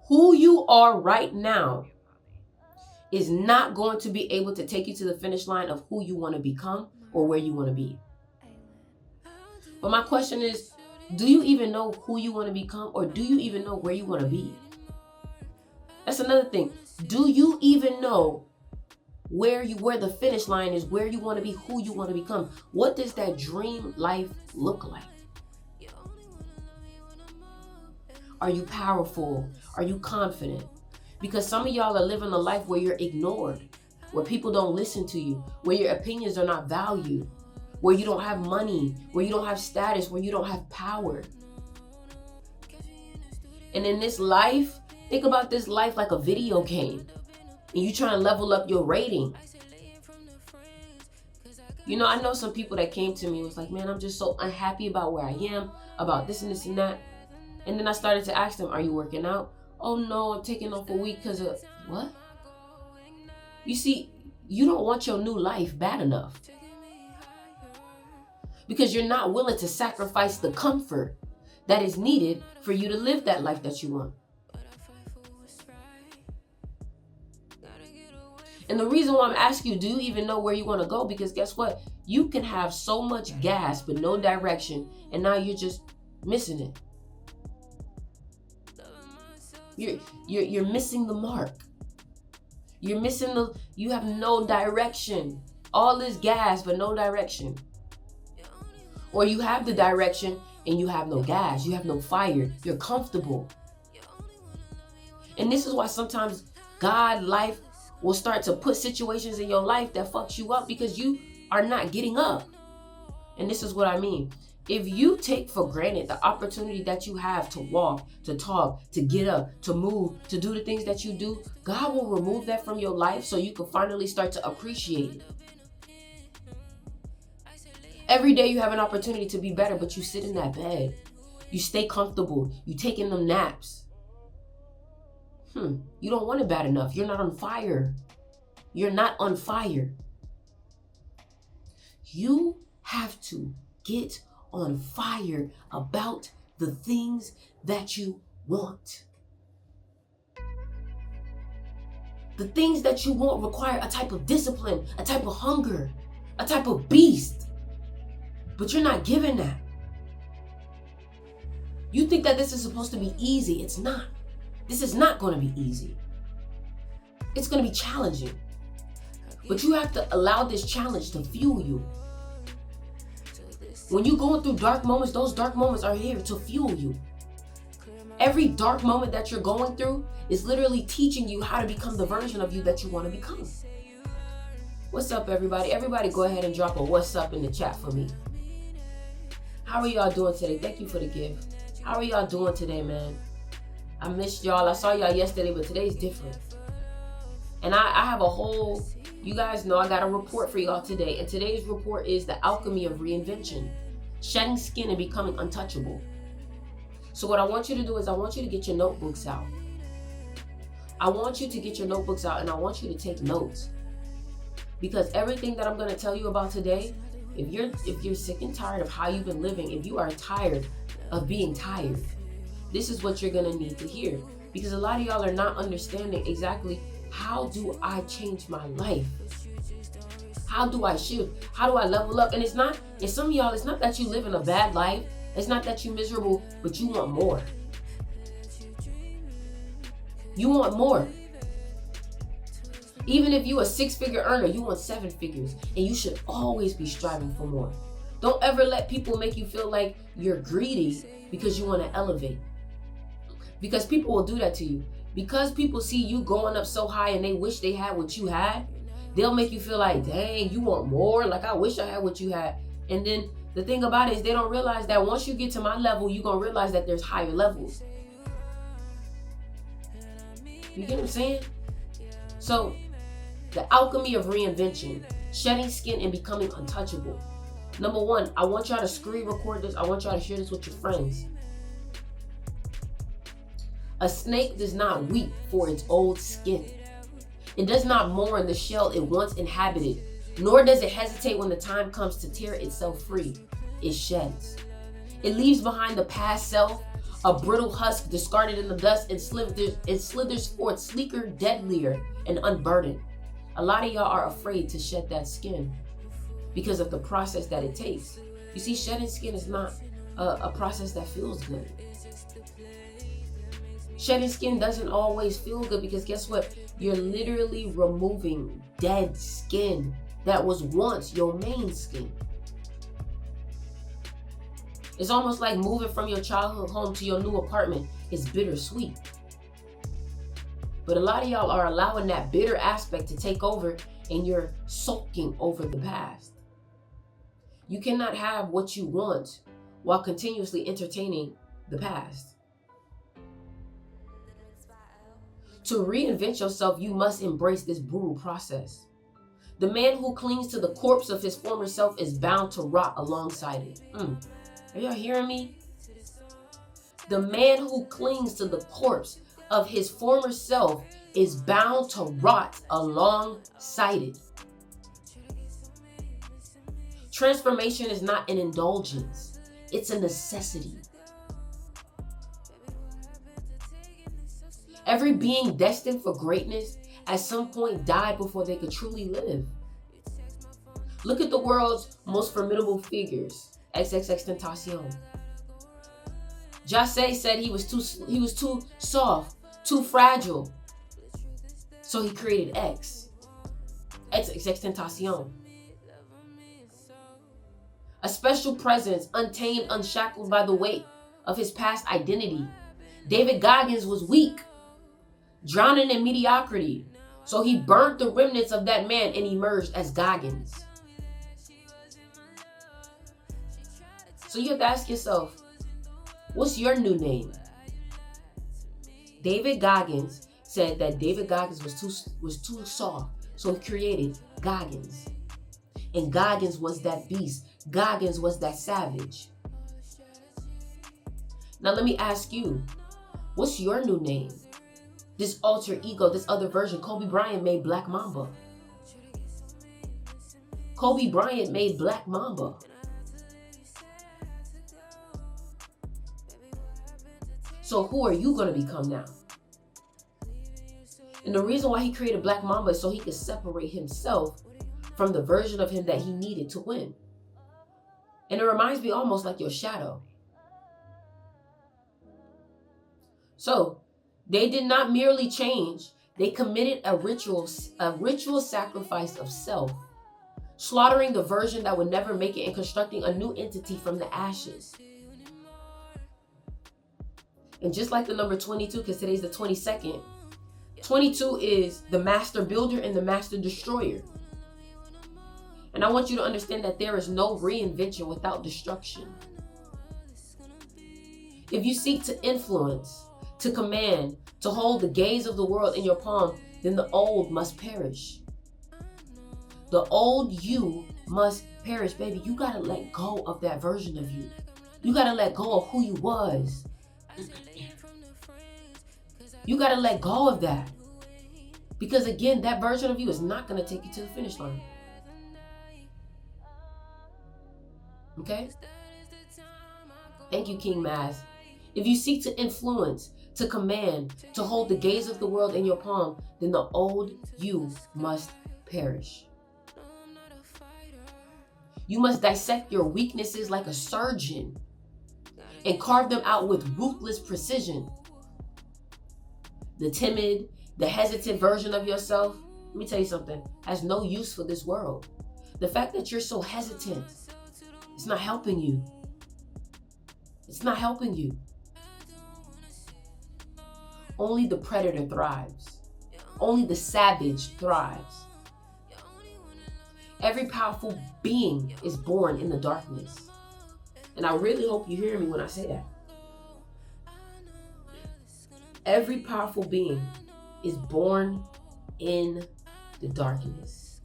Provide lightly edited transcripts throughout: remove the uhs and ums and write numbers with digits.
Who you are right now is not going to be able to take you to the finish line of who you want to become or where you want to be. But my question is, do you even know who you want to become, or do you even know where you want to be? That's another thing. Do you even know where the finish line is, where you want to be, who you want to become? What does that dream life look like? Are you powerful? Are you confident? Because some of y'all are living a life where you're ignored, where people don't listen to you, where your opinions are not valued, where you don't have money, where you don't have status, where you don't have power. And in this life, think about this life like a video game, and you trying to level up your rating. You know, I know some people that came to me and was like, man, I'm just so unhappy about where I am, about this and this and that. And then I started to ask them, are you working out? Oh no, I'm taking off a week because of what? You see, you don't want your new life bad enough, because you're not willing to sacrifice the comfort that is needed for you to live that life that you want. And the reason why I'm asking you, do you even know where you want to go? Because guess what? You can have so much gas but no direction, and now you're just missing it. You're missing the mark. You have no direction. All this gas but no direction. Or you have the direction and you have no gas. You have no fire. You're comfortable. And this is why sometimes God, life will start to put situations in your life that fucks you up because you are not getting up. And this is what I mean. If you take for granted the opportunity that you have to walk, to talk, to get up, to move, to do the things that you do, God will remove that from your life so you can finally start to appreciate it. Every day you have an opportunity to be better, but you sit in that bed. You stay comfortable. You taking them naps. You don't want it bad enough. You're not on fire. You're not on fire. You have to get on fire about the things that you want. The things that you want require a type of discipline, a type of hunger, a type of beast. But you're not given that. You think that this is supposed to be easy. It's not. This is not going to be easy. It's going to be challenging. But you have to allow this challenge to fuel you. When you're going through dark moments, those dark moments are here to fuel you. Every dark moment that you're going through is literally teaching you how to become the version of you that you want to become. What's up, everybody? Everybody go ahead and drop a what's up in the chat for me. How are y'all doing today? Thank you for the gift. How are y'all doing today, man? I missed y'all. I saw y'all yesterday, but today's different. And I have a whole, you guys know I got a report for y'all today. And today's report is the alchemy of reinvention. Shedding skin and becoming untouchable. So what I want you to do is I want you to get your notebooks out. I want you to get your notebooks out and I want you to take notes. Because everything that I'm going to tell you about today, if you're sick and tired of how you've been living, if you are tired of being tired, this is what you're going to need to hear. Because a lot of y'all are not understanding exactly, how do I change my life? How do I shift? How do I level up? And some of y'all, it's not that you live in a bad life. It's not that you're miserable, but you want more. You want more. Even if you're a 6-figure earner, you want 7 figures. And you should always be striving for more. Don't ever let people make you feel like you're greedy because you want to elevate. Because people will do that to you. Because people see you going up so high and they wish they had what you had, they'll make you feel like, dang, you want more? Like, I wish I had what you had. And then the thing about it is they don't realize that once you get to my level, you're going to realize that there's higher levels. You get what I'm saying? So, the alchemy of reinvention, shedding skin and becoming untouchable. Number 1, I want y'all to screen record this. I want y'all to share this with your friends. A snake does not weep for its old skin. It does not mourn the shell it once inhabited, nor does it hesitate when the time comes to tear itself free. It sheds. It leaves behind the past self, A brittle husk discarded in the dust and slithers forth sleeker, deadlier, and unburdened. A lot of y'all are afraid to shed that skin because of the process that it takes. You see, shedding skin is not a process that feels good. Shedding skin doesn't always feel good because guess what? You're literally removing dead skin that was once your main skin. It's almost like moving from your childhood home to your new apartment. It's bittersweet. But a lot of y'all are allowing that bitter aspect to take over and you're sulking over the past. You cannot have what you want while continuously entertaining the past. To reinvent yourself, you must embrace this brutal process. The man who clings to the corpse of his former self is bound to rot alongside it. Are y'all hearing me? The man who clings to the corpse of his former self is bound to rot alongside it. Transformation is not an indulgence, it's a necessity. Every being destined for greatness at some point died before they could truly live. Look at the world's most formidable figures. XXXTentacion. Jase said he was too soft, too fragile. So he created X. XXXTentacion. A special presence, untamed, unshackled by the weight of his past identity. David Goggins was weak, drowning in mediocrity. So he burnt the remnants of that man and emerged as Goggins. So you have to ask yourself, what's your new name? David Goggins said that David Goggins was too soft, so he created Goggins. And Goggins was that beast. Goggins was that savage. Now let me ask you, what's your new name? This alter ego, this other version. Kobe Bryant made Black Mamba. Kobe Bryant made Black Mamba. So who are you going to become now? And the reason why he created Black Mamba is so he could separate himself from the version of him that he needed to win. And it reminds me almost like your shadow. So they did not merely change, they committed a ritual sacrifice of self, slaughtering the version that would never make it and constructing a new entity from the ashes. And just like the number 22, because today's the 22nd, 22 is the master builder and the master destroyer. And I want you to understand that there is no reinvention without destruction. If you seek to influence, to command, to hold the gaze of the world in your palm, then the old must perish. The old you must perish, baby. You gotta let go of that version of you. You gotta let go of who you was. You gotta let go of that. Because again, that version of you is not gonna take you to the finish line. Okay? Thank you, King Maz. If you seek to influence, to command, to hold the gaze of the world in your palm, then the old you must perish. You must dissect your weaknesses like a surgeon and carve them out with ruthless precision. The timid, the hesitant version of yourself, let me tell you something, has no use for this world. The fact that you're so hesitant, it's not helping you. It's not helping you. Only the predator thrives. Only the savage thrives. Every powerful being is born in the darkness. And I really hope you hear me when I say that. Every powerful being is born in the darkness.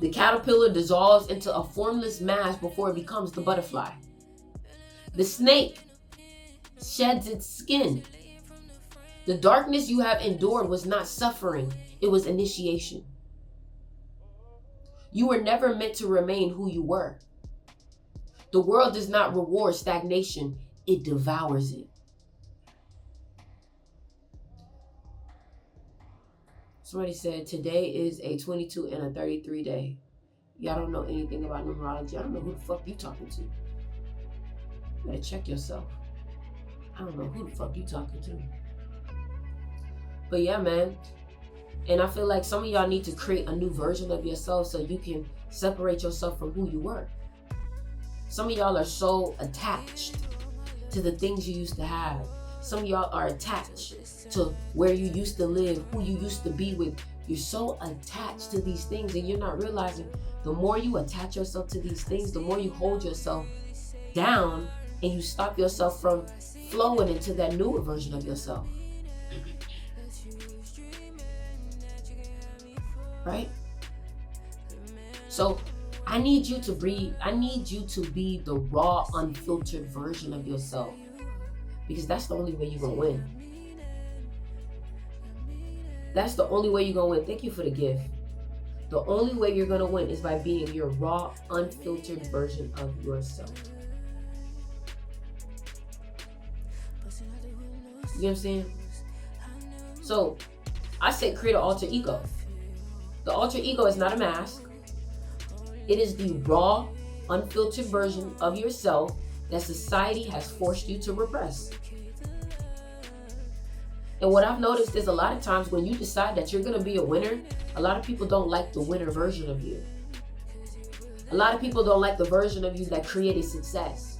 The caterpillar dissolves into a formless mass before it becomes the butterfly. The snake sheds its skin. The darkness you have endured was not suffering, it was initiation. You were never meant to remain who you were. The world does not reward stagnation, it devours it. Somebody said today is a 22 and a 33 day. Y'all don't know anything about numerology. I don't know who the fuck you talking to. You better check yourself. I don't know who the fuck you talking to. But yeah, man. And I feel like some of y'all need to create a new version of yourself so you can separate yourself from who you were. Some of y'all are so attached to the things you used to have. Some of y'all are attached to where you used to live, who you used to be with. You're so attached to these things and you're not realizing the more you attach yourself to these things, the more you hold yourself down and you stop yourself from flowing into that newer version of yourself. Right? So I need you to be the raw, unfiltered version of yourself. Because that's the only way you're going to win. That's the only way you're going to win. Thank you for the gift. The only way you're going to win is by being your raw, unfiltered version of yourself. You know what I'm saying? So, I say create an alter ego. The alter ego is not a mask. It is the raw, unfiltered version of yourself that society has forced you to repress. And what I've noticed is a lot of times when you decide that you're going to be a winner, a lot of people don't like the winner version of you. A lot of people don't like the version of you that created success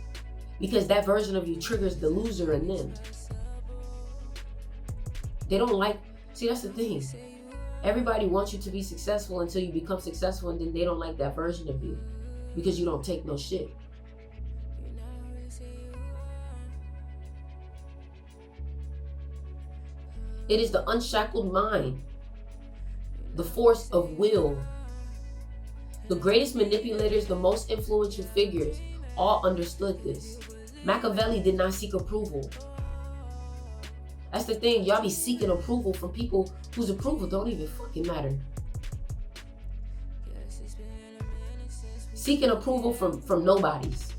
because that version of you triggers the loser in them. They don't like, see, that's the thing. Everybody wants you to be successful until you become successful, and then they don't like that version of you because you don't take no shit. It is the unshackled mind, the force of will. The greatest manipulators, the most influential figures, all understood this. Machiavelli did not seek approval. That's the thing, y'all be seeking approval from people whose approval don't even fucking matter. Seeking approval from nobodies.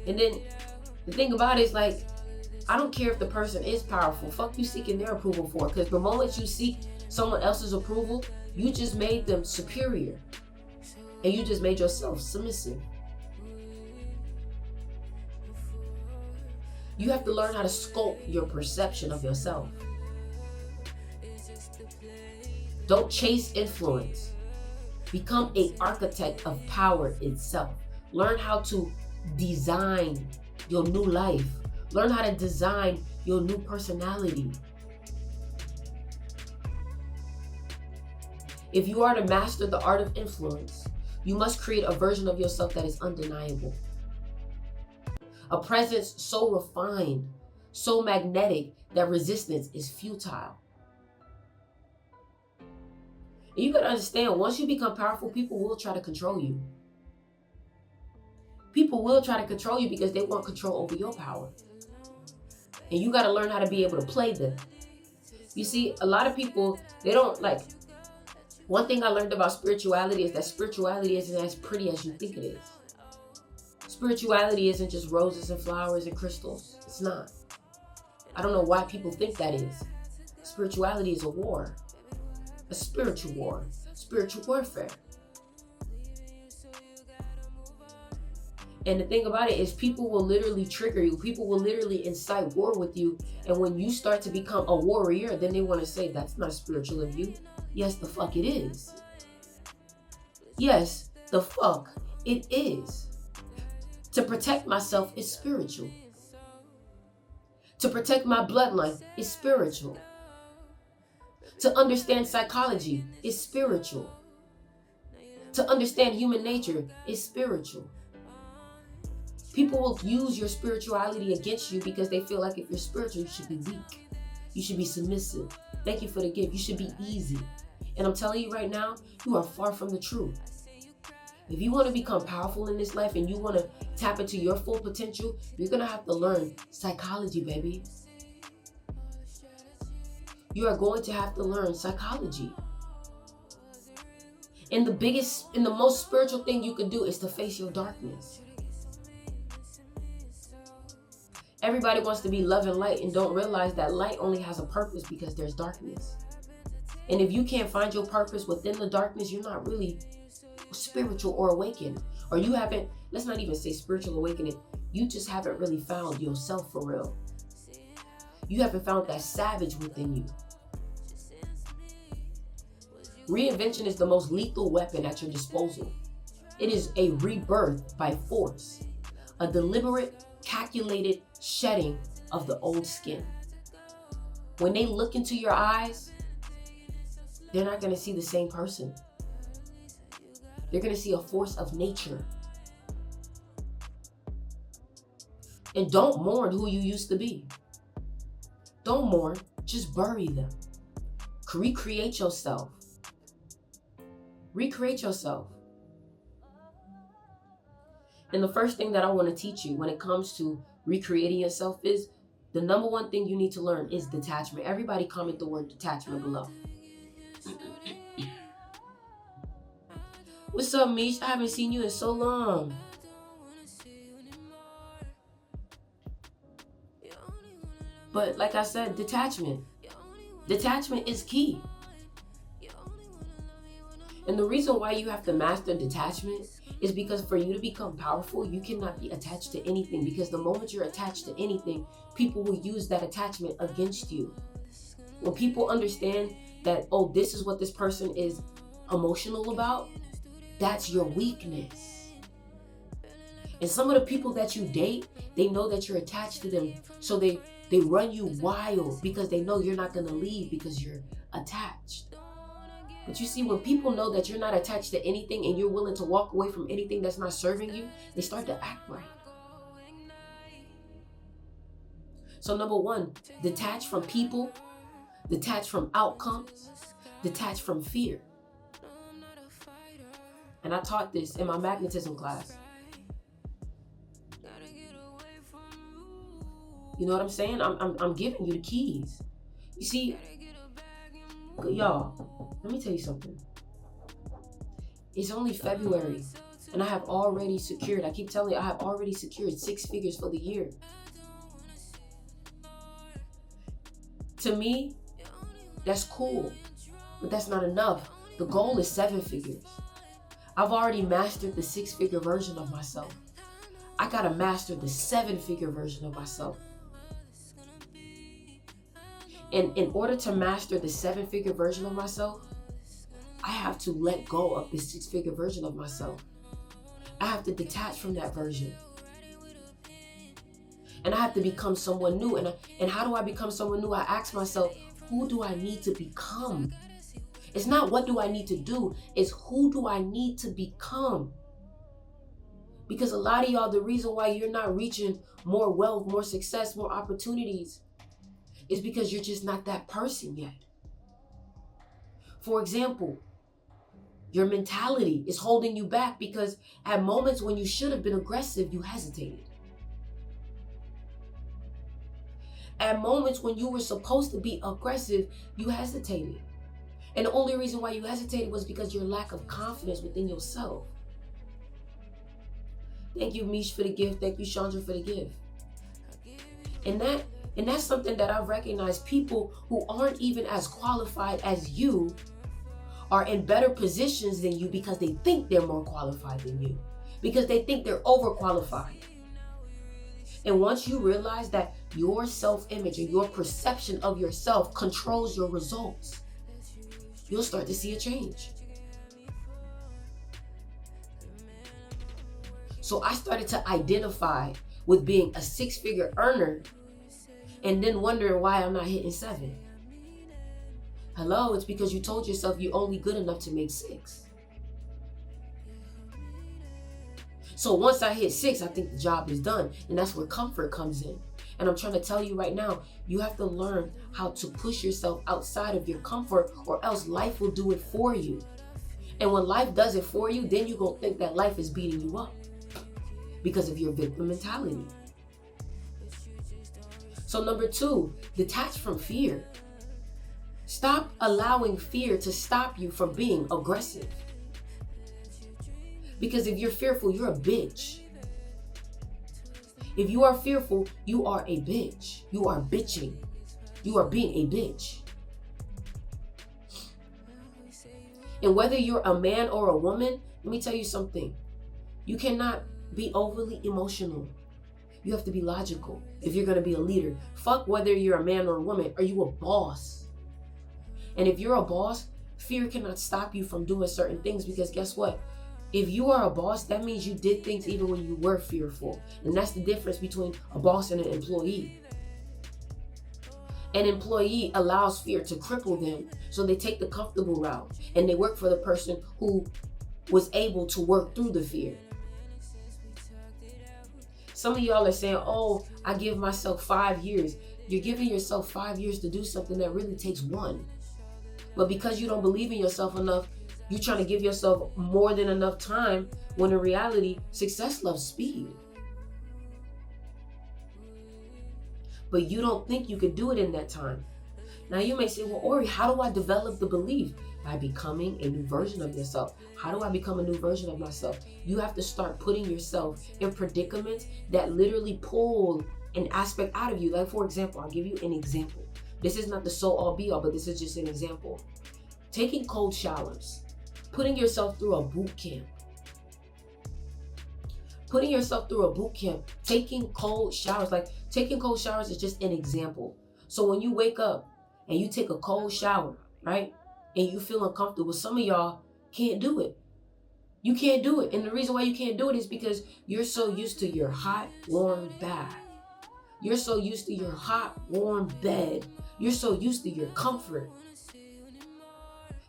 And then the thing about it is like, I don't care if the person is powerful. Fuck you seeking their approval for. Because the moment you seek someone else's approval, you just made them superior. And you just made yourself submissive. You have to learn how to sculpt your perception of yourself. Don't chase influence. Become an architect of power itself. Learn how to design your new life. Learn how to design your new personality. If you are to master the art of influence, you must create a version of yourself that is undeniable. A presence so refined, so magnetic that resistance is futile. And you gotta understand, once you become powerful, people will try to control you. People will try to control you because they want control over your power. And you gotta learn how to be able to play them. You see, a lot of people, they don't like, one thing I learned about spirituality is that spirituality isn't as pretty as you think it is. Spirituality isn't just roses and flowers and crystals. It's not. I don't know why people think that is. Spirituality is a war. A spiritual war. Spiritual warfare. And the thing about it is people will literally trigger you. People will literally incite war with you. And when you start to become a warrior, then they want to say, that's not spiritual of you. Yes, the fuck it is. Yes, the fuck it is. To protect myself is spiritual. To protect my bloodline is spiritual. To understand psychology is spiritual. To understand human nature is spiritual. People will use your spirituality against you because they feel like if you're spiritual, you should be weak. You should be submissive. Thank you for the gift. You should be easy. And I'm telling you right now, you are far from the truth. If you want to become powerful in this life and you want to tap into your full potential, you're going to have to learn psychology, baby. You are going to have to learn psychology. And the most spiritual thing you can do is to face your darkness. Everybody wants to be love and light and don't realize that light only has a purpose because there's darkness. And if you can't find your purpose within the darkness, you're not really spiritual or awakened. Or you haven't, let's not even say spiritual awakening, you just haven't really found yourself for real. You haven't found that savage within you. Reinvention is the most lethal weapon at your disposal. It is a rebirth by force, a deliberate, calculated shedding of the old skin. When they look into your eyes, they're not going to see the same person. They're going to see a force of nature. And don't mourn who you used to be. Don't mourn, just bury them. Recreate yourself. Recreate yourself. And the first thing that I want to teach you when it comes to recreating yourself is the number one thing you need to learn is detachment. Everybody comment the word detachment below. What's up, Mish? I haven't seen you in so long. But like I said, detachment. Detachment is key. And the reason why you have to master detachment is because for you to become powerful, you cannot be attached to anything, because the moment you're attached to anything, people will use that attachment against you. When people understand that, oh, this is what this person is emotional about, that's your weakness. And some of the people that you date, they know that you're attached to them, so they run you wild because they know you're not going to leave because you're attached. But you see, when people know that you're not attached to anything and you're willing to walk away from anything that's not serving you, they start to act right. So number one, detach from people, detach from outcomes, detach from fear. And I taught this in my magnetism class. You know what I'm saying? I'm giving you the keys. You see, y'all, let me tell you something. It's only February and I have already secured, I keep telling you, I have already secured 6 figures for the year. To me, that's cool, but that's not enough. The goal is 7 figures. I've already mastered the 6-figure version of myself. I gotta master the 7-figure version of myself. And in order to master the 7-figure version of myself, I have to let go of the 6-figure version of myself. I have to detach from that version. And I have to become someone new. And how do I become someone new? I ask myself, who do I need to become? It's not what do I need to do, it's who do I need to become? Because a lot of y'all, the reason why you're not reaching more wealth, more success, more opportunities is because you're just not that person yet. For example, your mentality is holding you back because at moments when you should have been aggressive, you hesitated. At moments when you were supposed to be aggressive, you hesitated. And the only reason why you hesitated was because your lack of confidence within yourself. Thank you, Mish, for the gift. Thank you, Chandra, for the gift. And that's something that I've recognized. People who aren't even as qualified as you are in better positions than you because they think they're more qualified than you, because they think they're overqualified. And once you realize that your self-image and your perception of yourself controls your results, you'll start to see a change. So I started to identify with being a 6-figure earner and then wondering why I'm not hitting 7. Hello, it's because you told yourself you're only good enough to make 6. So once I hit 6, I think the job is done. And that's where comfort comes in. And I'm trying to tell you right now, you have to learn how to push yourself outside of your comfort, or else life will do it for you. And when life does it for you, then you're going to think that life is beating you up because of your victim mentality. So number 2, detach from fear. Stop allowing fear to stop you from being aggressive. Because if you're fearful, you're a bitch. If you are fearful, you are a bitch. You are bitching. You are being a bitch. And whether you're a man or a woman, let me tell you something. You cannot be overly emotional. You have to be logical if you're going to be a leader. Fuck whether you're a man or a woman. Are you a boss? And if you're a boss, fear cannot stop you from doing certain things, because guess what? If you are a boss, that means you did things even when you were fearful. And that's the difference between a boss and an employee. An employee allows fear to cripple them, so they take the comfortable route and they work for the person who was able to work through the fear. Some of y'all are saying, oh, I give myself 5 years. You're giving yourself 5 years to do something that really takes 1. But because you don't believe in yourself enough, you're trying to give yourself more than enough time, when in reality, success loves speed. But you don't think you could do it in that time. Now you may say, well, Ori, how do I develop the belief? By becoming a new version of yourself. How do I become a new version of myself? You have to start putting yourself in predicaments that literally pull an aspect out of you. Like, for example, I'll give you an example. This is not the so-all be all, but this is just an example. Taking cold showers. Putting yourself through a boot camp. Putting yourself through a boot camp. Taking cold showers. Like, taking cold showers is just an example. So when you wake up and you take a cold shower, right? And you feel uncomfortable, some of y'all can't do it. You can't do it. And the reason why you can't do it is because you're so used to your hot, warm bath. You're so used to your hot, warm bed. You're so used to your comfort.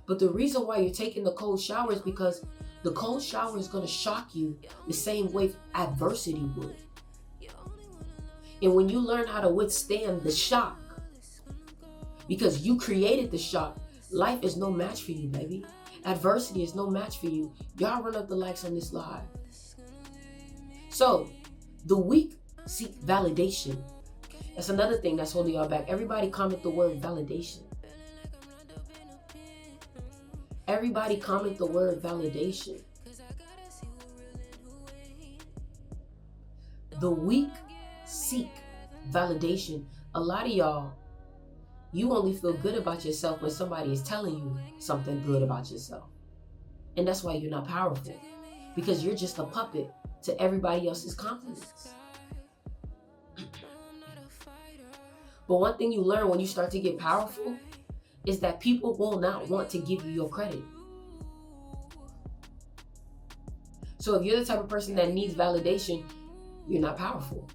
But the reason why you're taking the cold shower is because the cold shower is going to shock you the same way adversity would. And when you learn how to withstand the shock, because you created the shock, life is no match for you, baby. Adversity is no match for you. Y'all run up the likes on this live. So, the weak seek validation. That's another thing that's holding y'all back. Everybody comment the word validation. Everybody comment the word validation. The weak seek validation. A lot of y'all, you only feel good about yourself when somebody is telling you something good about yourself. And that's why you're not powerful. Because you're just a puppet to everybody else's confidence. But one thing you learn when you start to get powerful is that people will not want to give you your credit. So if you're the type of person that needs validation, you're not powerful.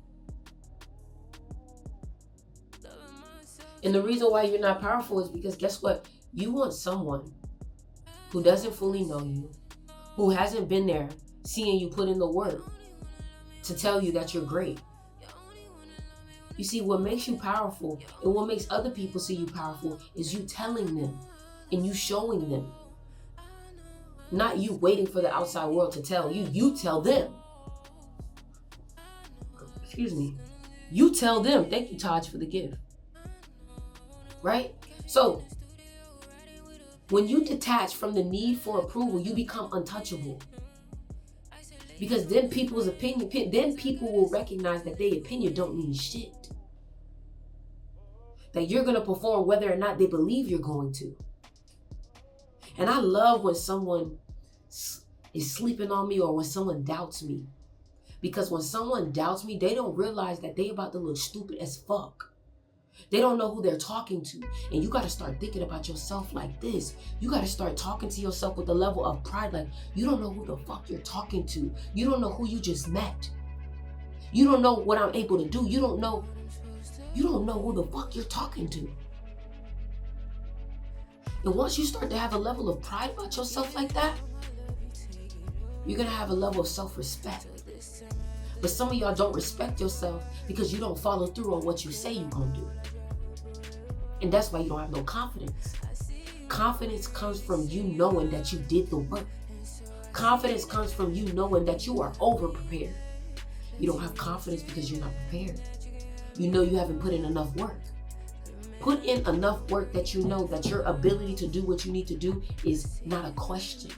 And the reason why you're not powerful is because guess what? You want someone who doesn't fully know you, who hasn't been there seeing you put in the work to tell you that you're great. You see, what makes you powerful and what makes other people see you powerful is you telling them and you showing them. Not you waiting for the outside world to tell you. You tell them. Excuse me. You tell them. Thank you, Taj, for the gift. Right? So, when you detach from the need for approval, you become untouchable. Because then people's opinion, then people will recognize that their opinion don't mean shit. That you're going to perform whether or not they believe you're going to. And I love when someone is sleeping on me or when someone doubts me. Because when someone doubts me, they don't realize that they about to look stupid as fuck. They don't know who they're talking to. And you got to start thinking about yourself like this. You got to start talking to yourself with a level of pride. Like, you don't know who the fuck you're talking to. You don't know who you just met. You don't know what I'm able to do. You don't know who the fuck you're talking to. And once you start to have a level of pride about yourself like that, you're going to have a level of self-respect. But some of y'all don't respect yourself because you don't follow through on what you say you're going to do. And that's why you don't have no confidence. Confidence comes from you knowing that you did the work. Confidence comes from you knowing that you are over-prepared. You don't have confidence because you're not prepared. You know you haven't put in enough work. Put in enough work that you know that your ability to do what you need to do is not a question.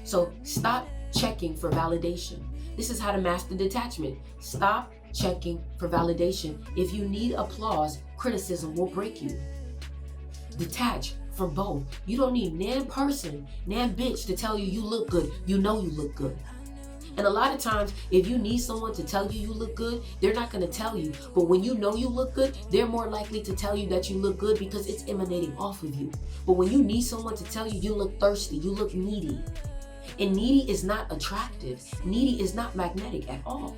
So stop checking for validation. This is how to master detachment. Stop checking for validation. If you need applause, criticism will break you. Detach from both. You don't need nan person, nan bitch to tell you you look good. You know you look good. And a lot of times, if you need someone to tell you you look good, they're not going to tell you. But when you know you look good, they're more likely to tell you that you look good because it's emanating off of you. But when you need someone to tell you you look thirsty, you look needy. And needy is not attractive. Needy is not magnetic at all.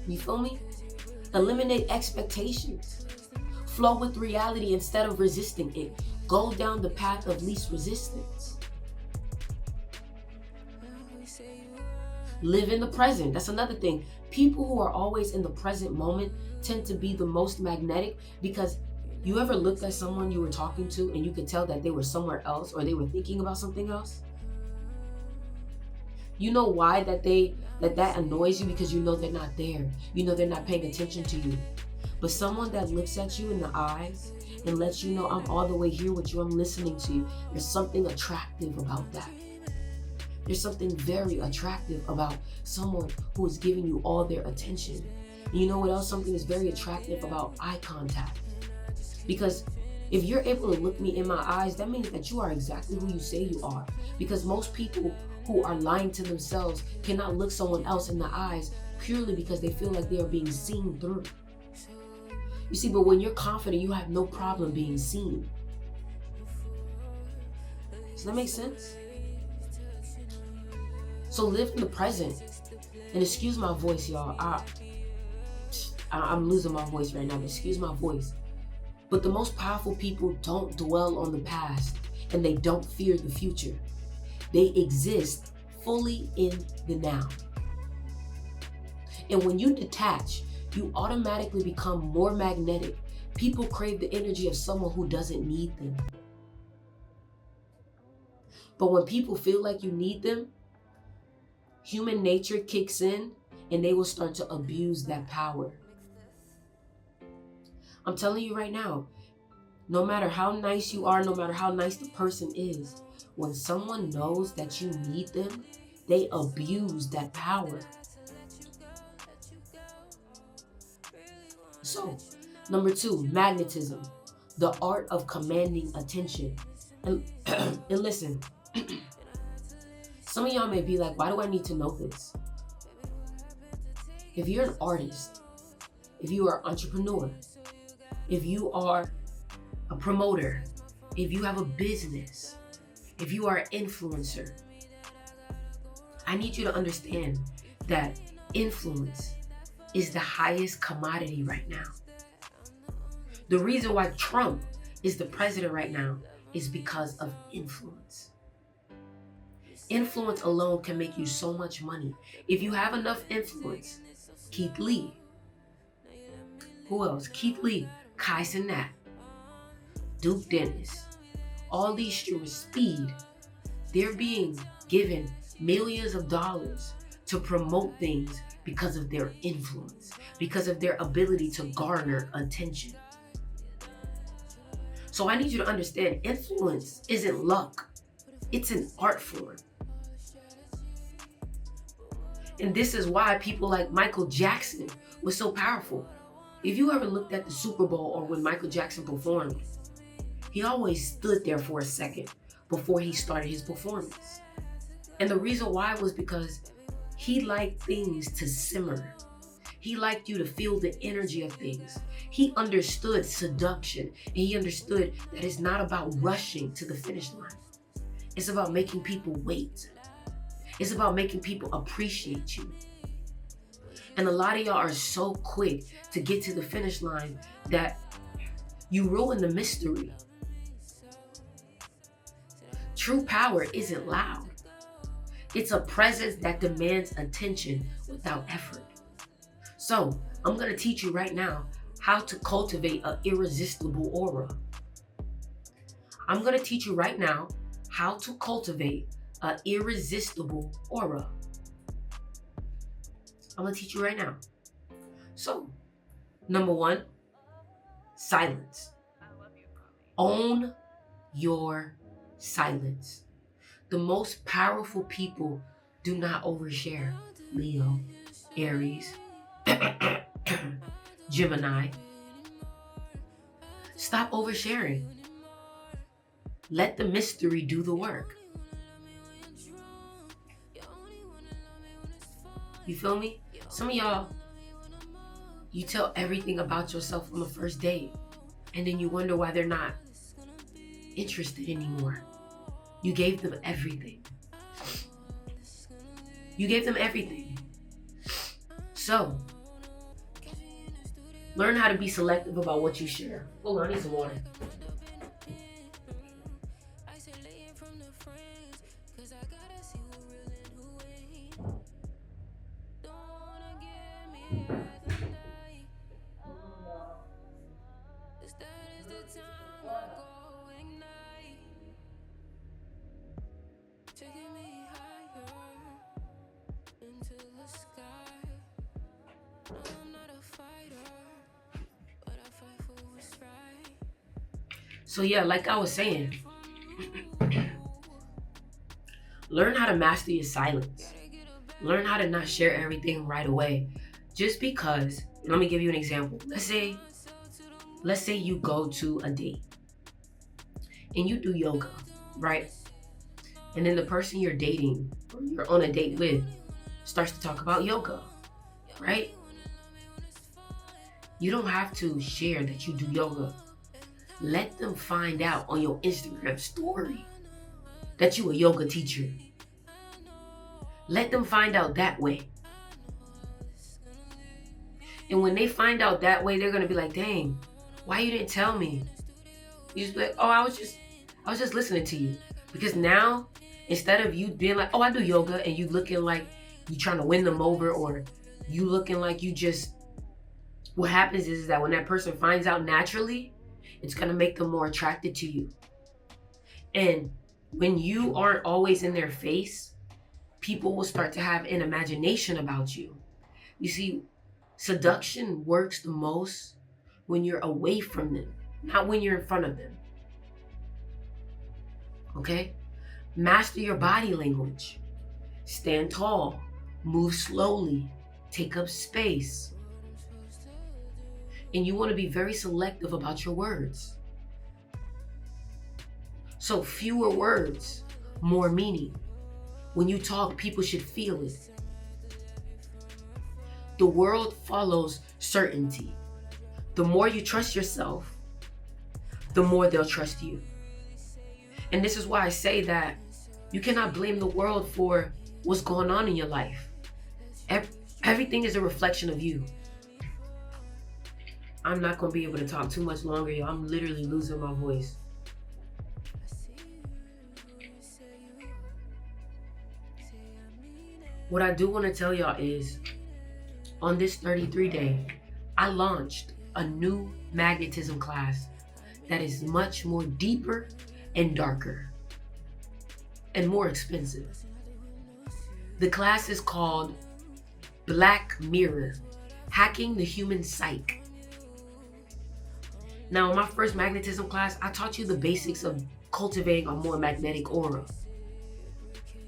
You feel me? Eliminate expectations. Flow with reality instead of resisting it. Go down the path of least resistance. Live in the present. That's another thing. People who are always in the present moment tend to be the most magnetic, because you ever looked at someone you were talking to and you could tell that they were somewhere else or they were thinking about something else? You know why that annoys you? Because you know they're not there. You know they're not paying attention to you. But someone that looks at you in the eyes and lets you know, I'm all the way here with you, I'm listening to you. There's something attractive about that. There's something very attractive about someone who is giving you all their attention. And you know what else? Something is very attractive about eye contact. Because if you're able to look me in my eyes, that means that you are exactly who you say you are. Because most people who are lying to themselves cannot look someone else in the eyes purely because they feel like they are being seen through. You see, but when you're confident, you have no problem being seen. Does that make sense? So live in the present. And excuse my voice, y'all. I'm losing my voice right now, but excuse my voice. But the most powerful people don't dwell on the past, and they don't fear the future. They exist fully in the now. And when you detach, you automatically become more magnetic. People crave the energy of someone who doesn't need them. But when people feel like you need them, human nature kicks in and they will start to abuse that power. I'm telling you right now, no matter how nice you are, no matter how nice the person is, when someone knows that you need them, they abuse that power. So, number 2, magnetism, the art of commanding attention. And listen, some of y'all may be like, why do I need to know this? If you're an artist, if you are an entrepreneur, if you are a promoter, if you have a business, if you are an influencer, I need you to understand that influence is the highest commodity right now. The reason why Trump is the president right now is because of influence. Influence alone can make you so much money. If you have enough influence, Keith Lee, who else? Keith Lee, Kai Cenat, Duke Dennis, all these streamers, Speed, they're being given millions of dollars to promote things because of their influence, because of their ability to garner attention. So I need you to understand, influence isn't luck. It's an art form. And this is why people like Michael Jackson was so powerful. If you ever looked at the Super Bowl or when Michael Jackson performed, he always stood there for a second before he started his performance. And the reason why was because he liked things to simmer. He liked you to feel the energy of things. He understood seduction, and he understood that it's not about rushing to the finish line. It's about making people wait. It's about making people appreciate you. And a lot of y'all are so quick to get to the finish line that you ruin the mystery. True power isn't loud. It's a presence that demands attention without effort. So, I'm going to teach you right now how to cultivate an irresistible aura. I'm going to teach you right now how to cultivate an irresistible aura. I'm going to teach you right now. So, number 1, silence. Own your silence. The most powerful people do not overshare. Leo, Aries, Gemini. Stop oversharing. Let the mystery do the work. You feel me? Some of y'all, you tell everything about yourself on the first date, and then you wonder why they're not interested anymore. You gave them everything. You gave them everything. So, learn how to be selective about what you share. Hold on, I need some water. So yeah, like I was saying, learn how to master your silence. Learn how to not share everything right away. Just because, let me give you an example. Let's say you go to a date and you do yoga, right? And then the person you're dating or you're on a date with starts to talk about yoga, right? You don't have to share that you do yoga. Let them find out on your Instagram story that you a yoga teacher. Let them find out that way. And when they find out that way, they're gonna be like, dang, why you didn't tell me? You just be like, oh, I was just listening to you. Because now, instead of you being like, oh, I do yoga, and you looking like you trying to win them over, or you looking like you just, what happens is that when that person finds out naturally, it's gonna make them more attracted to you. And when you aren't always in their face, people will start to have an imagination about you. You see, seduction works the most when you're away from them, not when you're in front of them. Okay? Master your body language. Stand tall, move slowly, take up space. And you want to be very selective about your words. So fewer words, more meaning. When you talk, people should feel it. The world follows certainty. The more you trust yourself, the more they'll trust you. And this is why I say that you cannot blame the world for what's going on in your life. Everything is a reflection of you. I'm not going to be able to talk too much longer, y'all. I'm literally losing my voice. What I do want to tell y'all is, on this 33 day, I launched a new magnetism class that is much more deeper and darker and more expensive. The class is called Black Mirror, Hacking the Human Psyche. Now, in my first magnetism class, I taught you the basics of cultivating a more magnetic aura.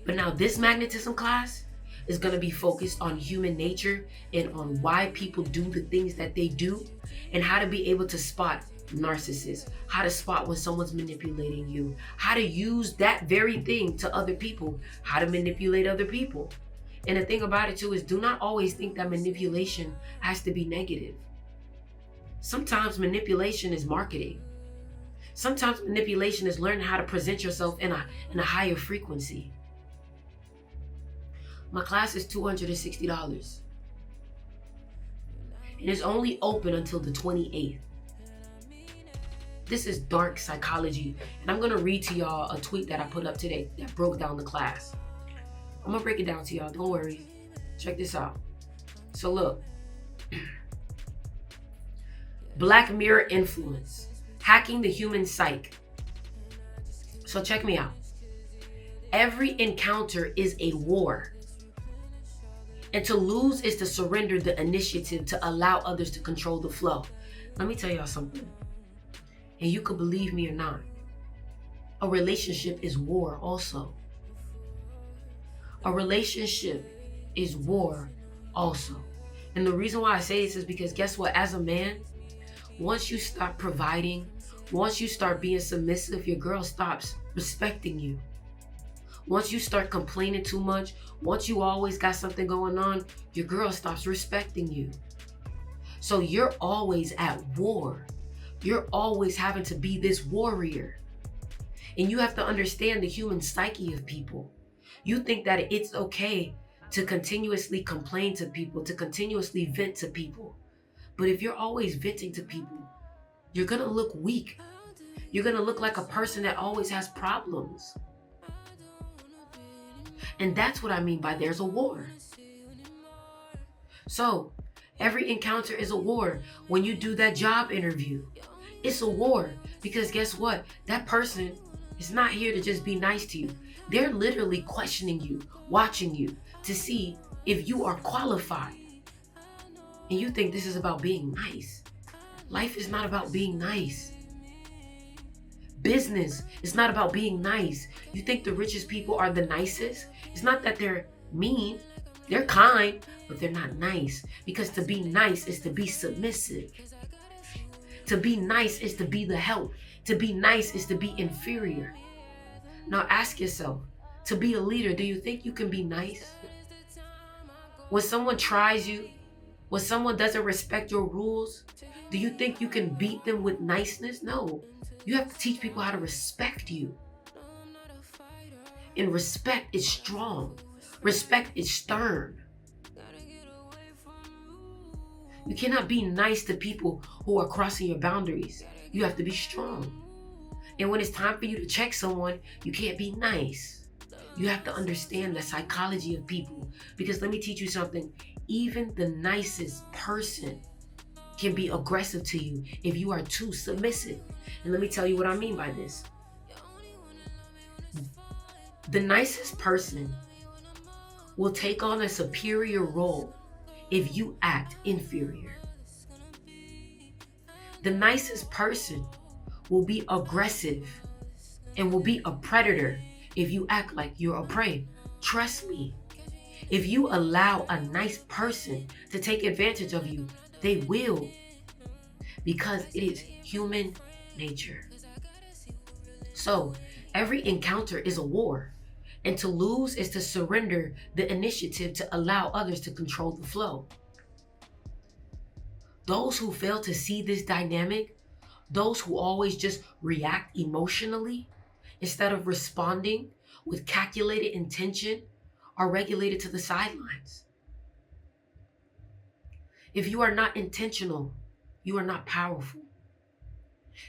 But now this magnetism class is going to be focused on human nature and on why people do the things that they do, and how to be able to spot narcissists, how to spot when someone's manipulating you, how to use that very thing to other people, how to manipulate other people. And the thing about it too is, do not always think that manipulation has to be negative. Sometimes manipulation is marketing. Sometimes manipulation is learning how to present yourself in a higher frequency. My class is $260. And it's only open until the 28th. This is dark psychology. And I'm going to read to y'all a tweet that I put up today that broke down the class. I'm going to break it down to y'all. Don't worry. Check this out. So look. Black Mirror Influence. Hacking the Human Psyche. So check me out. Every encounter is a war. And to lose is to surrender the initiative to allow others to control the flow. Let me tell y'all something. And you could believe me or not. A relationship is war also. A relationship is war also. And the reason why I say this is because guess what? As a man, once you start providing, once you start being submissive, your girl stops respecting you. Once you start complaining too much, once you always got something going on, your girl stops respecting you. So you're always at war. You're always having to be this warrior. And you have to understand the human psyche of people. You think that it's okay to continuously complain to people, to continuously vent to people. But if you're always venting to people, you're going to look weak. You're going to look like a person that always has problems. And that's what I mean by there's a war. So every encounter is a war. When you do that job interview, it's a war. Because guess what? That person is not here to just be nice to you. They're literally questioning you, watching you to see if you are qualified. And you think this is about being nice. Life is not about being nice. Business is not about being nice. You think the richest people are the nicest? It's not that they're mean. They're kind, but they're not nice. Because to be nice is to be submissive. To be nice is to be the help. To be nice is to be inferior. Now ask yourself, to be a leader, do you think you can be nice? When someone tries you, when someone doesn't respect your rules, do you think you can beat them with niceness? No. You have to teach people how to respect you. And respect is strong. Respect is stern. You cannot be nice to people who are crossing your boundaries. You have to be strong. And when it's time for you to check someone, you can't be nice. You have to understand the psychology of people. Because let me teach you something. Even the nicest person can be aggressive to you if you are too submissive. And let me tell you what I mean by this. The nicest person will take on a superior role if you act inferior. The nicest person will be aggressive and will be a predator if you act like you're a prey. Trust me. If you allow a nice person to take advantage of you, they will. Because it is human nature. So, every encounter is a war. And to lose is to surrender the initiative to allow others to control the flow. Those who fail to see this dynamic, those who always just react emotionally instead of responding with calculated intention, are relegated to the sidelines. If you are not intentional, you are not powerful.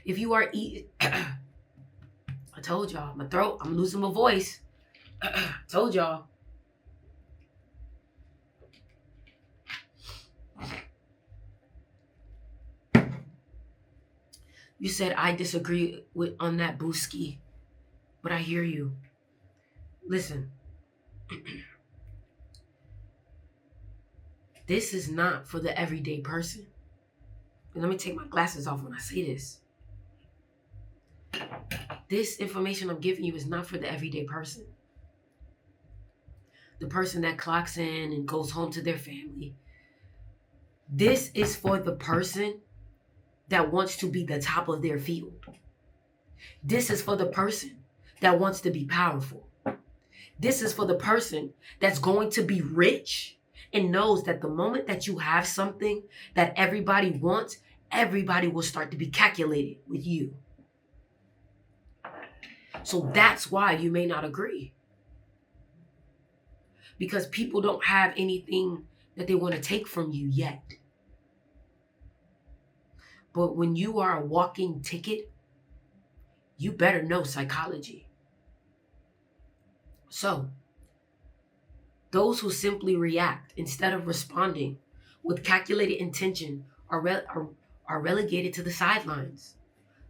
If you are I told y'all, my throat, I'm losing my voice. Told y'all. You said I disagree with on that Booski, but I hear you. Listen. This is not for the everyday person. And let me take my glasses off when I say this. This information I'm giving you is not for the everyday person. The person that clocks in and goes home to their family. This is for the person that wants to be the top of their field. This is for the person that wants to be powerful. This is for the person that's going to be rich and knows that the moment that you have something that everybody wants, everybody will start to be calculated with you. So that's why you may not agree. Because people don't have anything that they want to take from you yet. But when you are a walking ticket, you better know psychology. So, those who simply react instead of responding with calculated intention are relegated to the sidelines.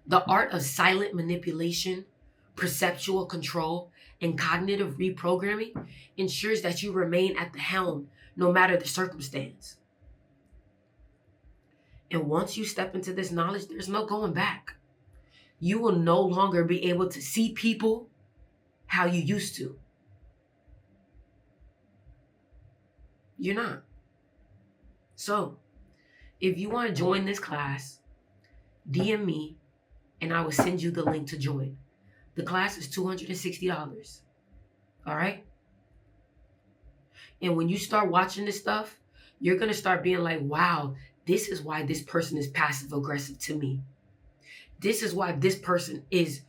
The art of silent manipulation, perceptual control, and cognitive reprogramming ensures that you remain at the helm no matter the circumstance. And once you step into this knowledge, there's no going back. you will no longer be able to see people how you used to. You're not. So, if you want to join this class, DM me and I will send you the link to join. The class is $260. All right? And when you start watching this stuff, you're going to start being like, wow, this is why this person is passive aggressive to me. This is why this person is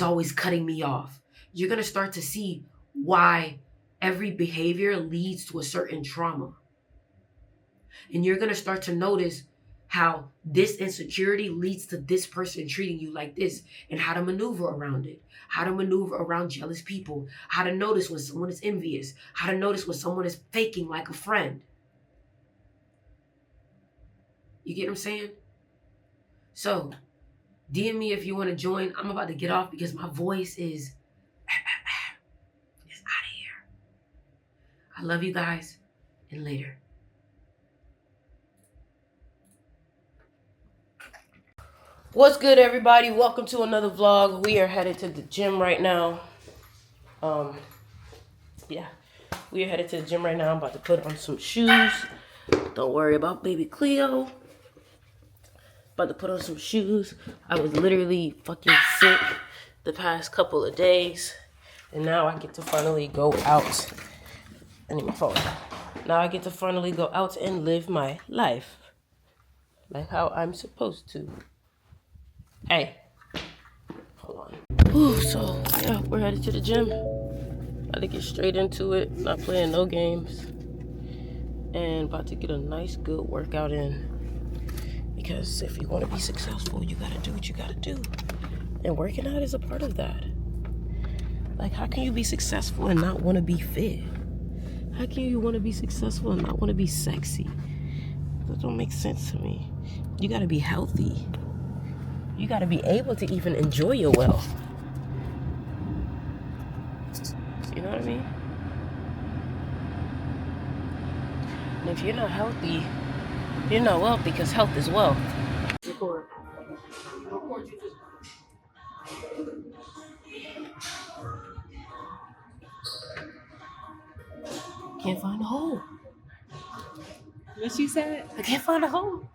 always cutting me off. You're going to start to see why every behavior leads to a certain trauma. And you're going to start to notice how this insecurity leads to this person treating you like this, and how to maneuver around it, how to maneuver around jealous people, how to notice when someone is envious, how to notice when someone is faking like a friend. You get what I'm saying? So, DM me if you want to join. I'm about to get off because my voice is out of here. I love you guys, and later. What's good, everybody? Welcome to another vlog. We are headed to the gym right now. We are headed to the gym right now. I'm about to put on some shoes. Don't worry about baby Cleo. About to put on some shoes. I was literally fucking sick the past couple of days, and now I get to finally go out. I need my phone. Now I get to finally go out and live my life like how I'm supposed to. Hey, hold on. So yeah, we're headed to the gym. About to get straight into it. Not playing no games, and about to get a nice, good workout in. Because if you want to be successful, you gotta do what you gotta do, and working out is a part of that. Like, how can you be successful and not want to be fit? How can you want to be successful and not want to be sexy? That don't make sense to me. You gotta be healthy. You gotta be able to even enjoy your wealth. You know what I mean? And if you're not healthy, you're not wealthy, because health is wealth. Record. Can't find a hole. What you said? I can't find a hole.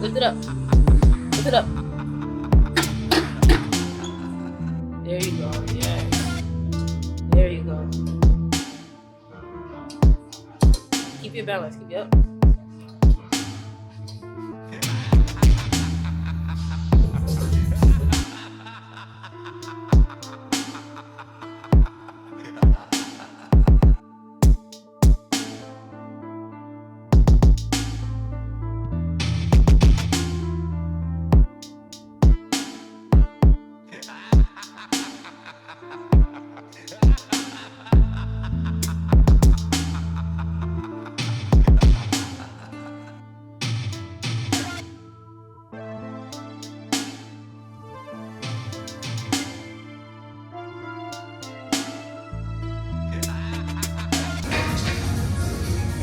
Lift it up. Lift it up. There you go. Yeah. There you go. Keep your balance. Keep it up.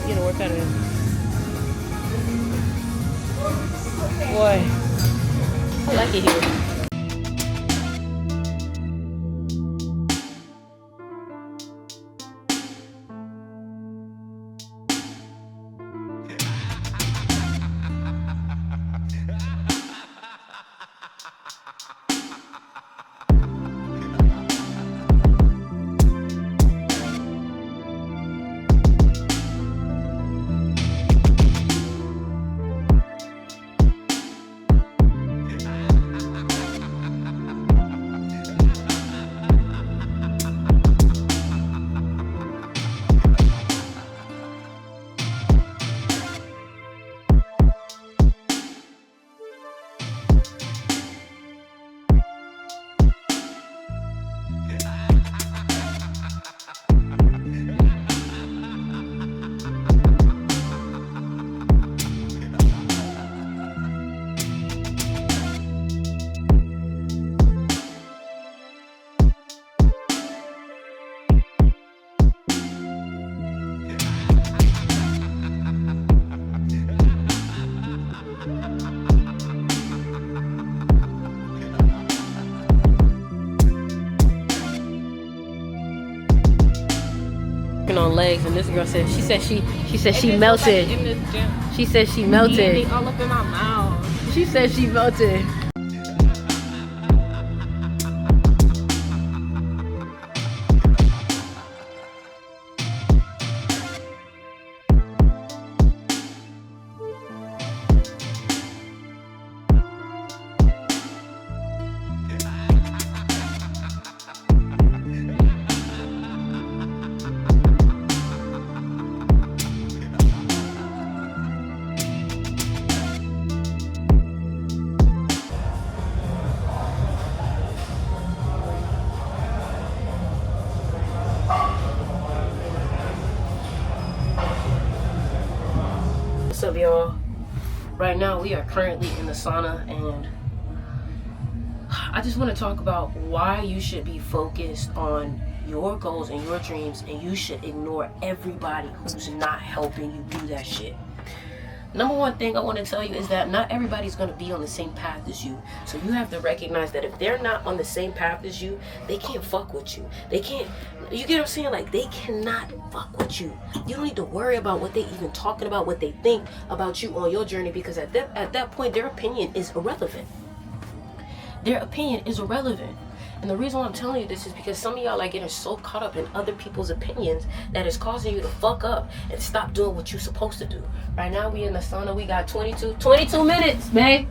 Get a workout in. Boy, I like it here. on legs, and this girl said she melted. In this gym. She said she melted. They all up in my mouth. She said she melted. What's up, y'all? Right now we are currently in the sauna, and I just want to talk about why you should be focused on your goals and your dreams, and you should ignore everybody who's not helping you do that shit. Number one thing I want to tell you is that not everybody's going to be on the same path as you. So you have to recognize that if they're not on the same path as you, they can't fuck with you. They can't, you get what I'm saying? Like, they cannot fuck with you. You don't need to worry about what they even talking about, what they think about you on your journey, because at that point, their opinion is irrelevant. Their opinion is irrelevant. And the reason why I'm telling you this is because some of y'all are getting so caught up in other people's opinions that it's causing you to fuck up and stop doing what you're supposed to do. Right now we in the sauna. We got 22 minutes, babe.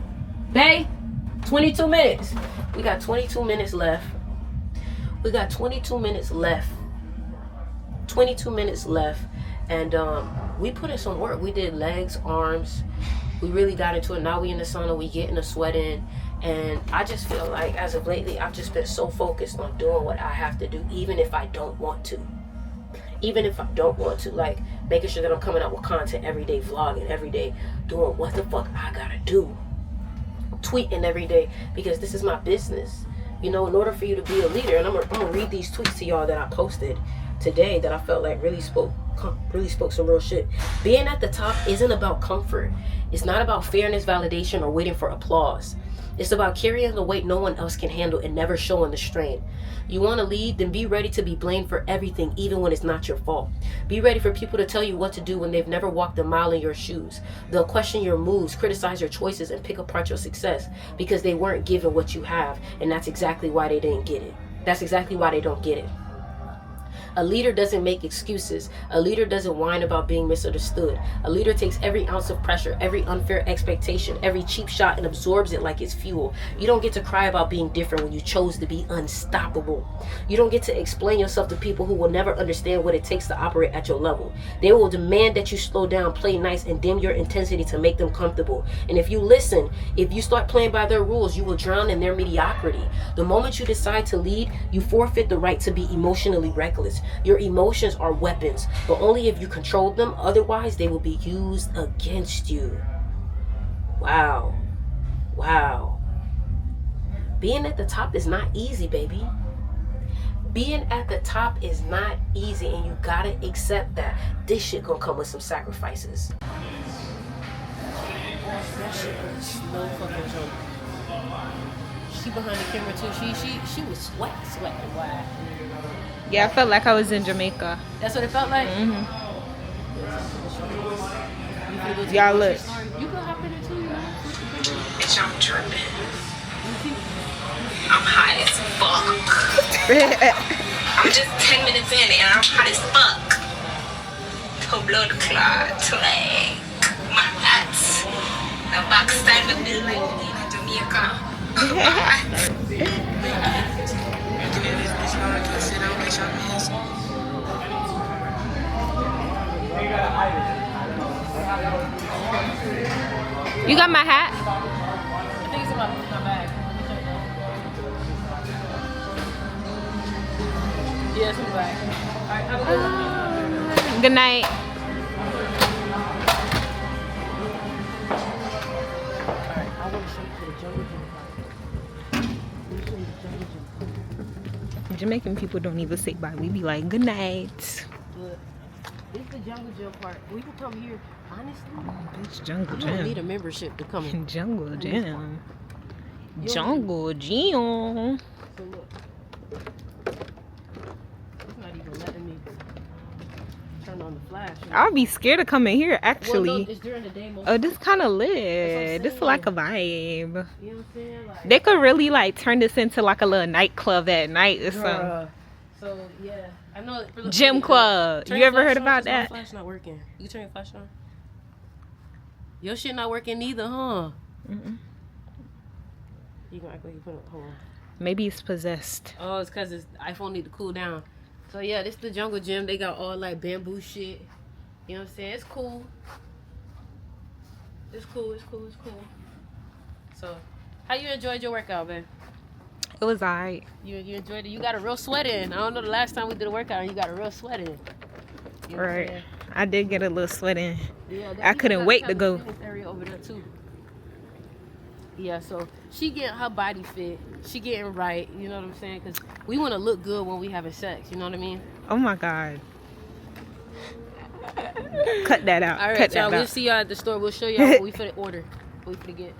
22 minutes. We got 22 minutes left. We got 22 minutes left. 22 minutes left. And we put in some work. We did legs, arms. We really got into it. Now we in the sauna. We getting the sweat in. And I just feel like as of lately, I've just been so focused on doing what I have to do, even if I don't want to. Even if I don't want to, like making sure that I'm coming out with content every day, vlogging every day, doing what the fuck I gotta do. Tweeting every day, because this is my business. You know, in order for you to be a leader, and I'm gonna read these tweets to y'all that I posted today that I felt like really spoke some real shit. Being at the top isn't about comfort. It's not about fairness, validation, or waiting for applause. It's about carrying the weight no one else can handle and never showing the strain. You want to lead? Then be ready to be blamed for everything, even when it's not your fault. Be ready for people to tell you what to do when they've never walked a mile in your shoes. They'll question your moves, criticize your choices, and pick apart your success because they weren't given what you have, and that's exactly why they didn't get it. That's exactly why they don't get it. A leader doesn't make excuses. A leader doesn't whine about being misunderstood. A leader takes every ounce of pressure, every unfair expectation, every cheap shot, and absorbs it like it's fuel. You don't get to cry about being different when you chose to be unstoppable. You don't get to explain yourself to people who will never understand what it takes to operate at your level. They will demand that you slow down, play nice, and dim your intensity to make them comfortable. And if you listen, if you start playing by their rules, you will drown in their mediocrity. The moment you decide to lead, you forfeit the right to be emotionally reckless. Your emotions are weapons, but only if you control them. Otherwise, they will be used against you. Wow. Wow. Being at the top is not easy, baby. Being at the top is not easy, and you gotta accept that. This shit gonna come with some sacrifices. That shit was no fucking joke. She behind the camera too. She was sweating. Wow. Yeah, I felt like I was in Jamaica. That's what it felt like? Mm-hmm. Y'all look. You can hop in it too, you know? Bitch, I'm dripping. I'm hot as fuck. I'm just 10 minutes in and I'm hot as fuck. To blood clot, like my hats. The backside of the building in Jamaica. You got my hat? I think it's in my bag. Yeah, it's in my bag. Alright, have a good one. Good night. Alright, I want to show you the jungle gym part. Let me show you the jungle gym part. Jamaican people don't even say bye. We be like, good night. Look, this is the jungle gym part. We can come here. Honestly, It's jungle you don't gym. need a membership to come in. Jungle gym. You don't Jungle gym. So look, it's not even letting me. on the flash. I'll be scared to come in here, actually. Well, no, it's during the day. Oh, this kind of lit. This is like a vibe. You know what I'm saying? Like, they could really like turn this into like a little nightclub at night or something. So yeah, I know. Gym club. You ever heard about that? My flash not working. You can turn your flash on. Your shit not working neither, huh? You gonna act like you put it? Hold on. Maybe it's possessed. Oh, it's cause the iPhone need to cool down. So yeah, this the jungle gym. They got all like bamboo shit. You know what I'm saying? It's cool. It's cool. So, how you enjoyed your workout, man? It was alright. You enjoyed it. You got a real sweat in. I don't know the last time we did a workout and you got a real sweat in. You know right. I did get a little sweat in. Yeah, I couldn't wait to go. Area over there too. Yeah, so she getting her body fit. She getting right. You know what I'm saying? Because we want to look good when we having sex. You know what I mean? Oh my God. Cut that out. All right, Cut y'all. that We'll out. see y'all at the store. We'll show y'all what we finna order. What we finna get.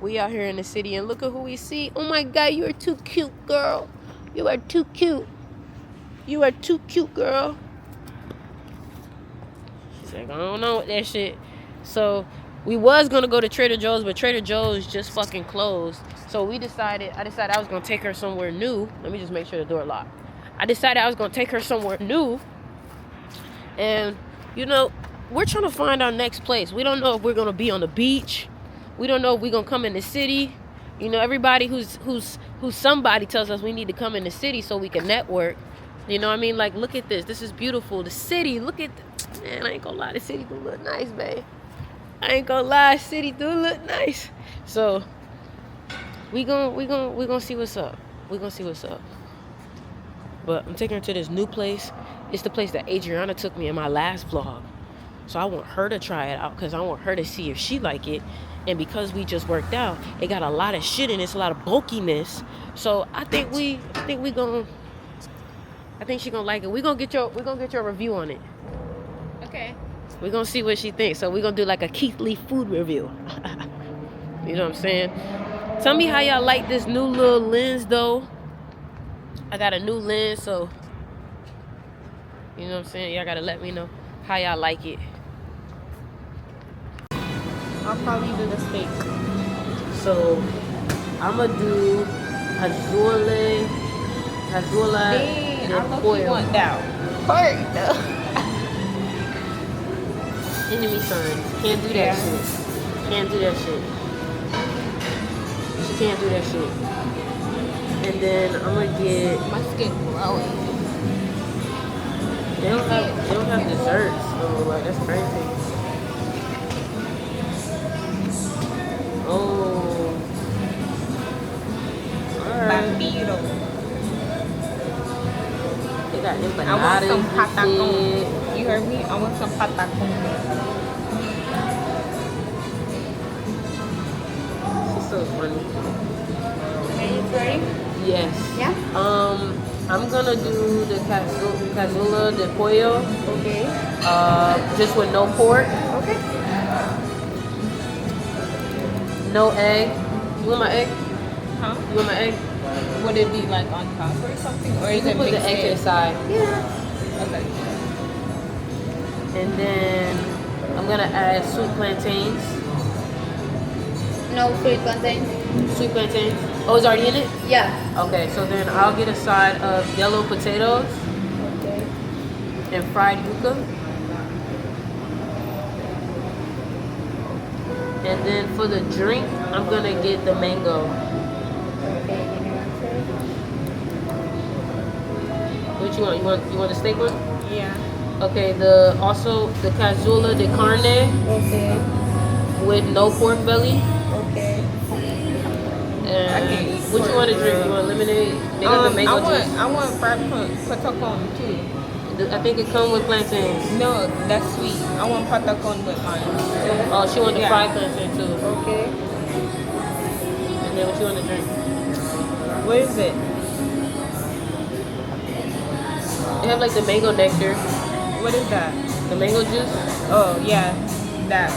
We out here in the city and look at who we see. Oh my God, you are too cute, girl. You are too cute. You are too cute, girl. She's like, I don't know what that shit. So we was gonna go to Trader Joe's, but Trader Joe's just fucking closed. So I decided I was gonna take her somewhere new. Let me just make sure the door locked. I decided I was gonna take her somewhere new. And you know, we're trying to find our next place. We don't know if we're gonna be on the beach. We don't know if we're gonna come in the city. You know, everybody who's somebody tells us we need to come in the city so we can network. You know what I mean? Like, look at this. This is beautiful. The city. Look at man, I ain't gonna lie, the city do look nice, babe. I ain't gonna lie, city do look nice. So we gonna see what's up. We gonna see what's up. But I'm taking her to this new place. It's the place that Adriana took me in my last vlog. So I want her to try it out because I want her to see if she like it. And because we just worked out, it got a lot of shit in it. It's a lot of bulkiness. So I think she gonna like it. We're gonna get your review on it. Okay. We're gonna see what she thinks. So we're gonna do like a Keith Lee food review. You know what I'm saying? Tell me how y'all like this new little lens though. I got a new lens, so you know what I'm saying? Y'all gotta let me know how y'all like it. I'll probably do the steak. So I'ma do Hazula I want that part though. Enemy signs. Can't do that shit. Can't do that shit. She can't do that shit. And then I'm gonna get My skin glowing. they don't have desserts, so like that's crazy. Oh. Alright. Bambino. They got I want empanadas some and patacon. shit. You heard me? I want some patacon. She's so funny. Are you ready? Yes. Yeah? I'm gonna do the cazuela de pollo. Okay. Just with no pork, Okay. no egg. You want my egg? Huh? You want my egg? Would it be like on top or something? Or You is can it put the mixed egg to the in? side. Yeah. Okay. And then I'm gonna add sweet plantains. No sweet plantain? Sweet plantains. Oh, it's already in it? Yeah. Okay, so then I'll get a side of yellow potatoes Okay. and fried yuca. And then for the drink, I'm gonna get the mango. Okay, give me one second. What you want? You want the steak one? Yeah. Okay, also the cazuela de carne Okay. with no pork belly. Okay. And can't eat what you pork. want to drink? You want lemonade? They got the mango juice. I want fried patacon too. I think it comes with plantains. No, that's sweet. I want patacon with mine. Oh, she wants the Yeah. fried plantain too. Okay. And then what you want to drink? Where is it? They have like the mango nectar, What is that? the mango juice. Oh yeah, that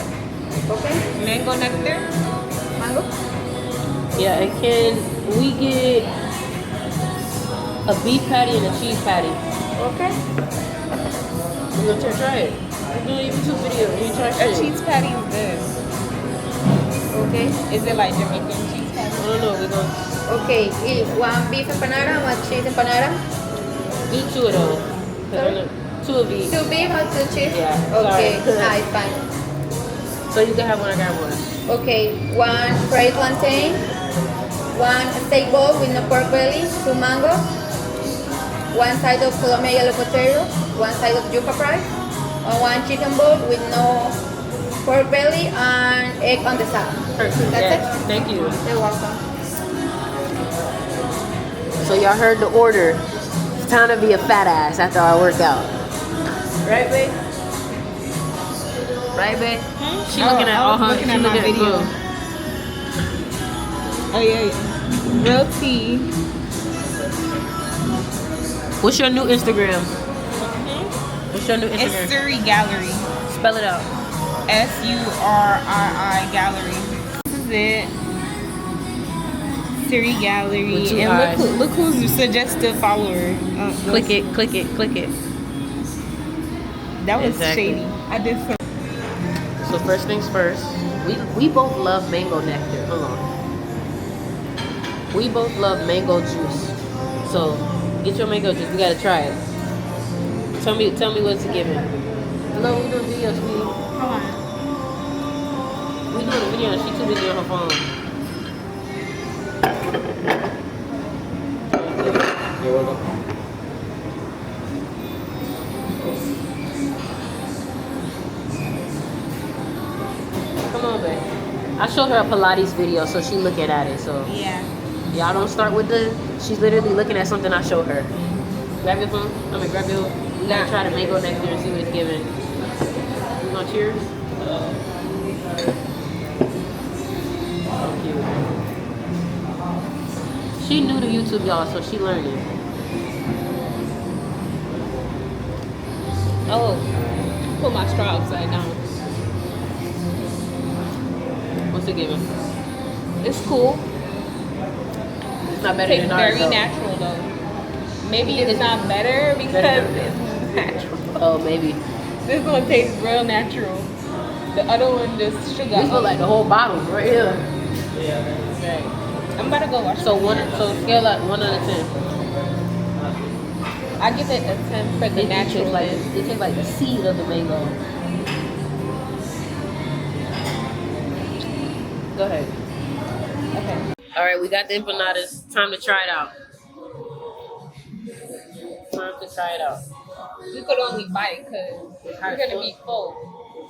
Okay. mango nectar. Mango? Yeah, and can we get a beef patty and a cheese patty? Okay. We're gonna try it. We're doing a YouTube video. You try A shit. cheese patty is good. Okay. Is it like Jamaican cheese patty? I don't know. We're gonna Okay. One beef empanada, one cheese empanada. do two of those. Sorry? Two of each. 2 beef or 2 cheese? Yeah, Okay. sorry. It's fine. So you can have one. I got one. Okay. 1 fried plantain. 1 steak bowl with no pork belly. 2 mango. 1 side of Colombian yellow potato. 1 side of yuca fry. And 1 chicken bowl with no pork belly and egg on the side. Perfect. That's Yes. it? Thank you. You're welcome. So y'all heard the order. It's time to be a fat ass after our workout. Right, babe? Right, babe? She looking at all her. looking She at my looking video. at Oh yeah. Real tea. What's your new Instagram? What's your new It's Instagram? Suri Gallery. Spell it out. SURII Gallery. This is it. Siri With Gallery. 2 And eyes. look who's your suggested follower. Click it, click it, click it. That was Exactly. shady. I did some. So first things first, we both love mango nectar. Hold on. We both love mango juice. So get your mango juice. We gotta try it. Tell me what's it giving. Hello, we doing video, sweetie. Come on. We doing a video and she too busy on her phone. You're welcome. Come on, babe. I showed her a Pilates video, so she looking at it. So Yeah. y'all don't start with the. She's literally looking at something I showed her. Grab your phone. Grab your. We gotta try the mango nectar and see what it's giving. We gonna cheers? Thank you. She new to YouTube, y'all, so she learning. Oh, put my straw upside down. What's it giving? It's cool. It's not better Tastes than ours, very though. natural though. Maybe it's not better because Better. it's natural. Oh, maybe. This one tastes real natural. The other one just sugar. This look like the whole bottle right here. Yeah. Right. I'm about to go wash. So scale out 1 out of 10. I give it a 10 for the It natural. tastes like the seed of the mango. Go ahead. Okay. All right, we got the empanadas. Time to try it out. Time to try it out. We could only bite because we're gonna be full.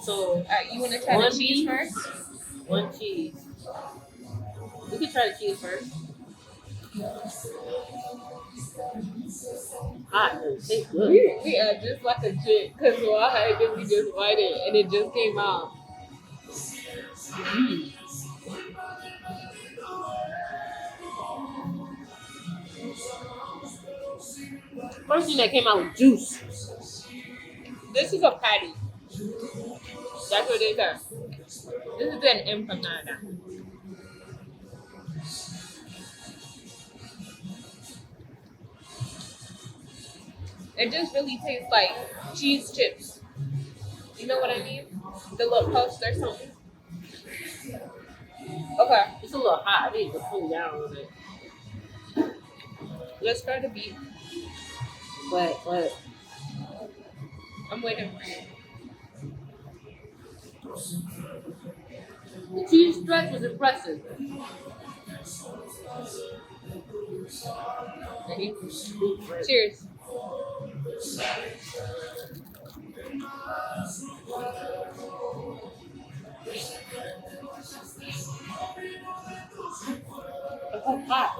So Alright, you wanna try One the cheese beef. first? 1 cheese. We can try the cheese first. Hot. It tastes good. We are just like a chick because why did we just bite it and it just came out? First thing that came out was juice. This is a patty. That's what it is. This is an empanada. It just really tastes like cheese chips. You know what I mean? The little puffs or something. Okay, It's a little hot. I need to cool down a little bit. let's try the beef. But I'm waiting for you. the cheese stretch was impressive. Ready? Cheers. Oh, hot.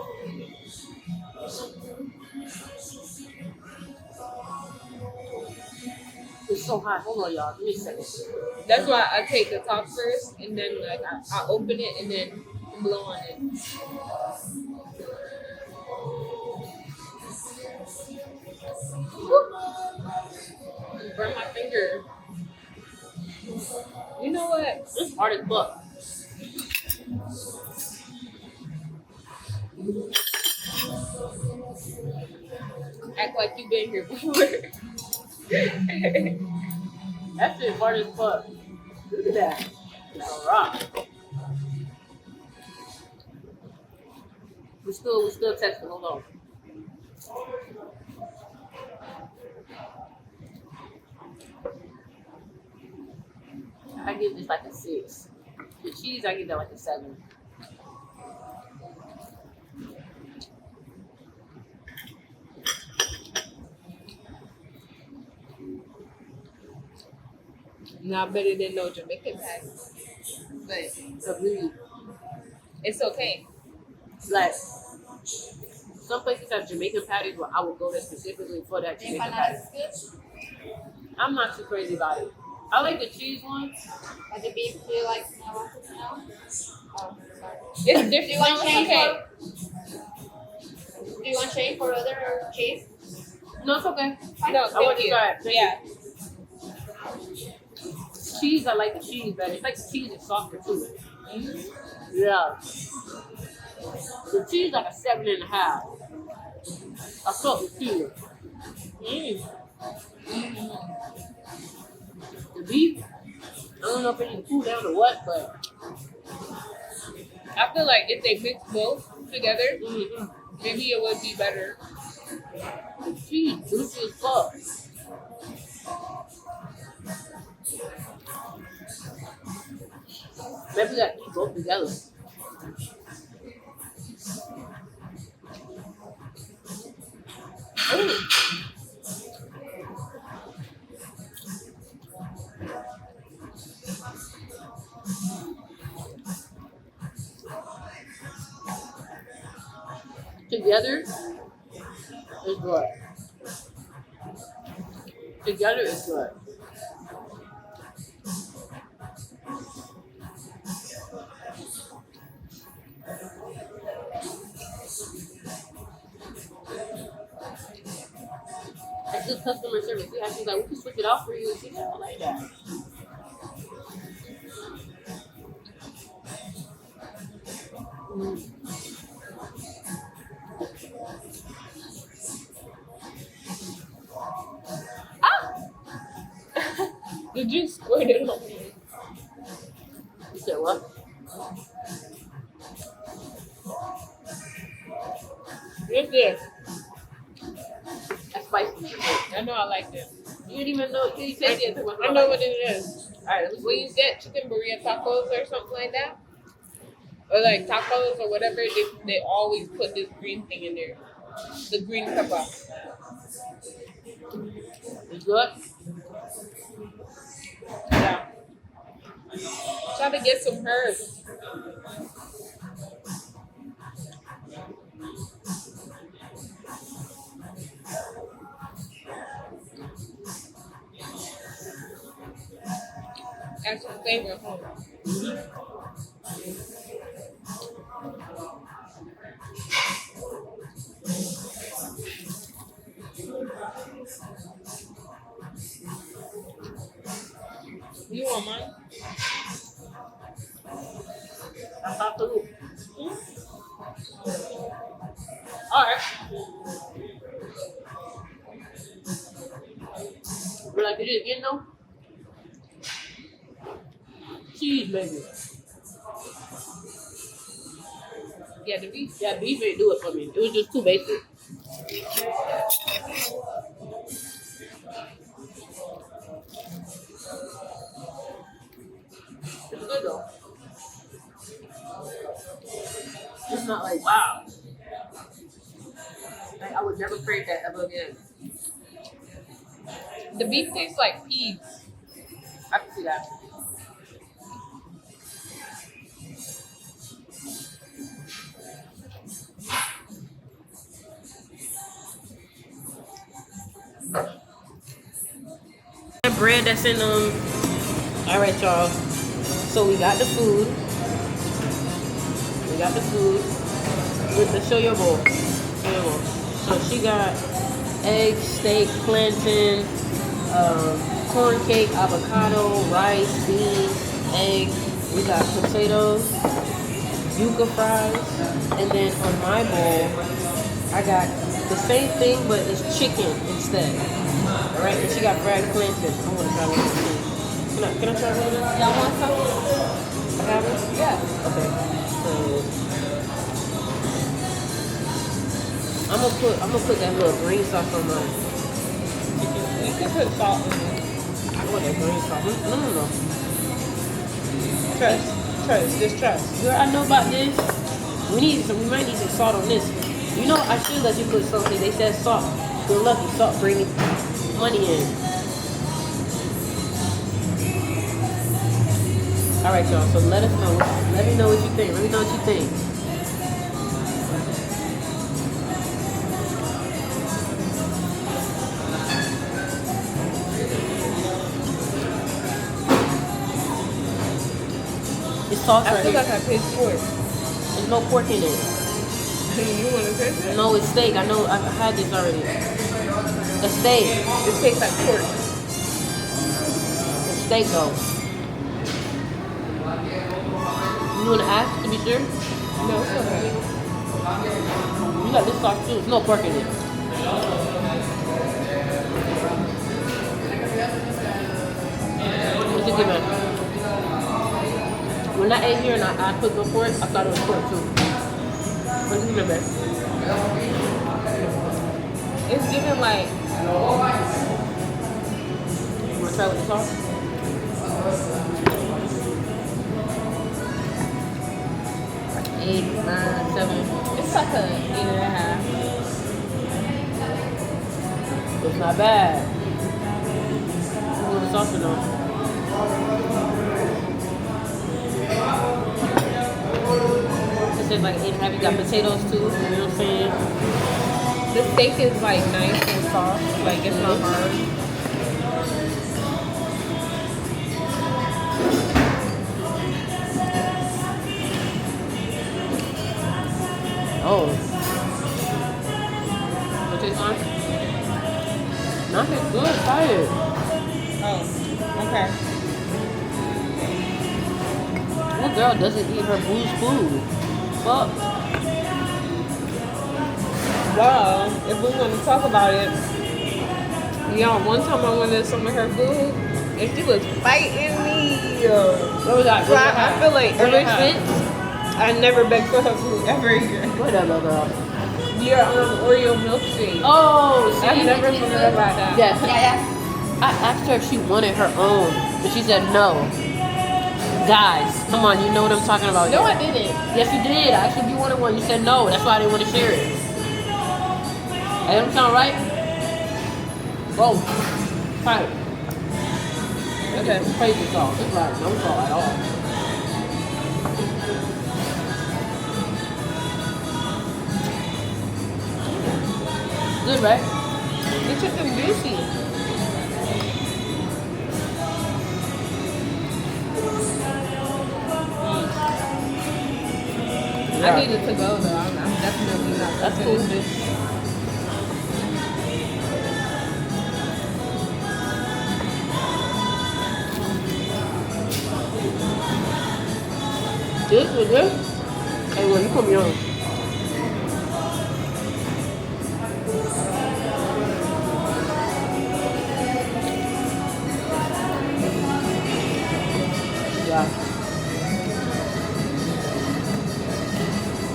It's so hot. Hold on, y'all. Give me a second. That's why I take the top first and then like I open it and then blow on it. Burn my finger. You know what? It's hard as fuck. Act like you've been here before. That shit hard as fuck. Look at that. It's a rock. We still texting. Hold on. I give this like a 6. The cheese, I give that like a 7. Not better than no Jamaican patty. But Agreed. it's okay. Like, some places have Jamaican patties where I would go there specifically for that Jamaican patty. I'm not too crazy about it. I like the cheese one. But the beef, do you like no? Oh, sorry. It's different. Do you want No, change it's do you want change for other cheese? No, it's okay. okay. No, I want thank to you. try it. Thank Yeah. you. Cheese, I like the cheese better. It's like the cheese is softer too. Yeah. The cheese like a 7.5. I fuck with cheese. The beef, I don't know if it needs to cool down or what, but I feel like if they mix both together, maybe it would be better. the cheese juicy as fuck. Maybe we gotta keep both together. Together is good. Together is good. That's good customer service. Yeah, she's like, we can switch it out for you. She's not like that. Did you squirt it on me? You said what? What's this? That's spicy. I know I like it. You didn't even know. You said it. I know what it is. Alright, When you get chicken burrito tacos or something like that, or like tacos or whatever, they always put this green thing in there. The green pepper. it's good. Yeah. Try to get some herbs. Add some flavor. You want mine? That's not food. Alright. Would I get it again though? Cheese, baby. Yeah, the beef. Yeah, beef ain't do it for me. It was just too basic. It's good though. It's not like, wow. Like, I would never crave that ever again. The beef tastes like peas. I can see that. The bread that's in all right, y'all. So we got the food. We got the food with the show your bowl. Show your bowl. So she got egg, steak, plantain, corn cake, avocado, rice, beans, egg. We got potatoes. yuca fries, and then on my bowl, I got the same thing, but it's chicken instead. All right, and she got fried plantain. I want to try one of those too. Can I try one of those? Y'all want some? I have it? Yeah. Okay. So I'm gonna put that little green sauce on mine. You can put salt in it. I want that green sauce. No. Just trust. Girl, I know about this. We might need some salt on this. You know, I should let you put something. They said salt. You're lucky. Salt bringing money in. All right, y'all. So let us know. Let me know what you think. Let me know what you think. It's sauce I right feel here. like I paid for it. There's no pork in it. You want to taste it? No, it's steak. I know. I've had this already. It's steak. It tastes like pork. It's steak though. You want to ask to be sure? No, it's okay. You got this sauce too. There's no pork in it. What's it given? When I ate here and I put no pork, I thought it was pork too. What's it given, babe? It's giving like You want to try with the sauce? 8, 9, 7. it's like a 8.5. It's not bad. You want the sauce or no? It says like 8.5. You got potatoes too. You know what I'm saying? The steak is like nice and soft. Like it's not hard. Oh. What tastes fine? Nothing good. Try it. Oh, okay. What girl doesn't eat her booze food? Fuck. Well, if we want to talk about it, y'all, one time I wanted some of her food and she was fighting me. What was that? So I feel like ever What since, I never begged for her food ever again. Whatever, girl. Your Oreo milkshake. Oh, see? I never forgot about that. Yes. I asked her if she wanted her own, and she said no. Guys, come on, you know what I'm talking about. No, here. I didn't. Yes, you did. I asked if you wanted one. You said no. That's why I didn't want to share it. That don't sound right? Whoa. Try it. Okay. It's crazy sauce. It's like no salt at all. Good, right? The chicken juicy. Yeah. I needed to go though. I'm definitely not. That's cool, bitch. This is good. Hey, well, you put me on. Yeah.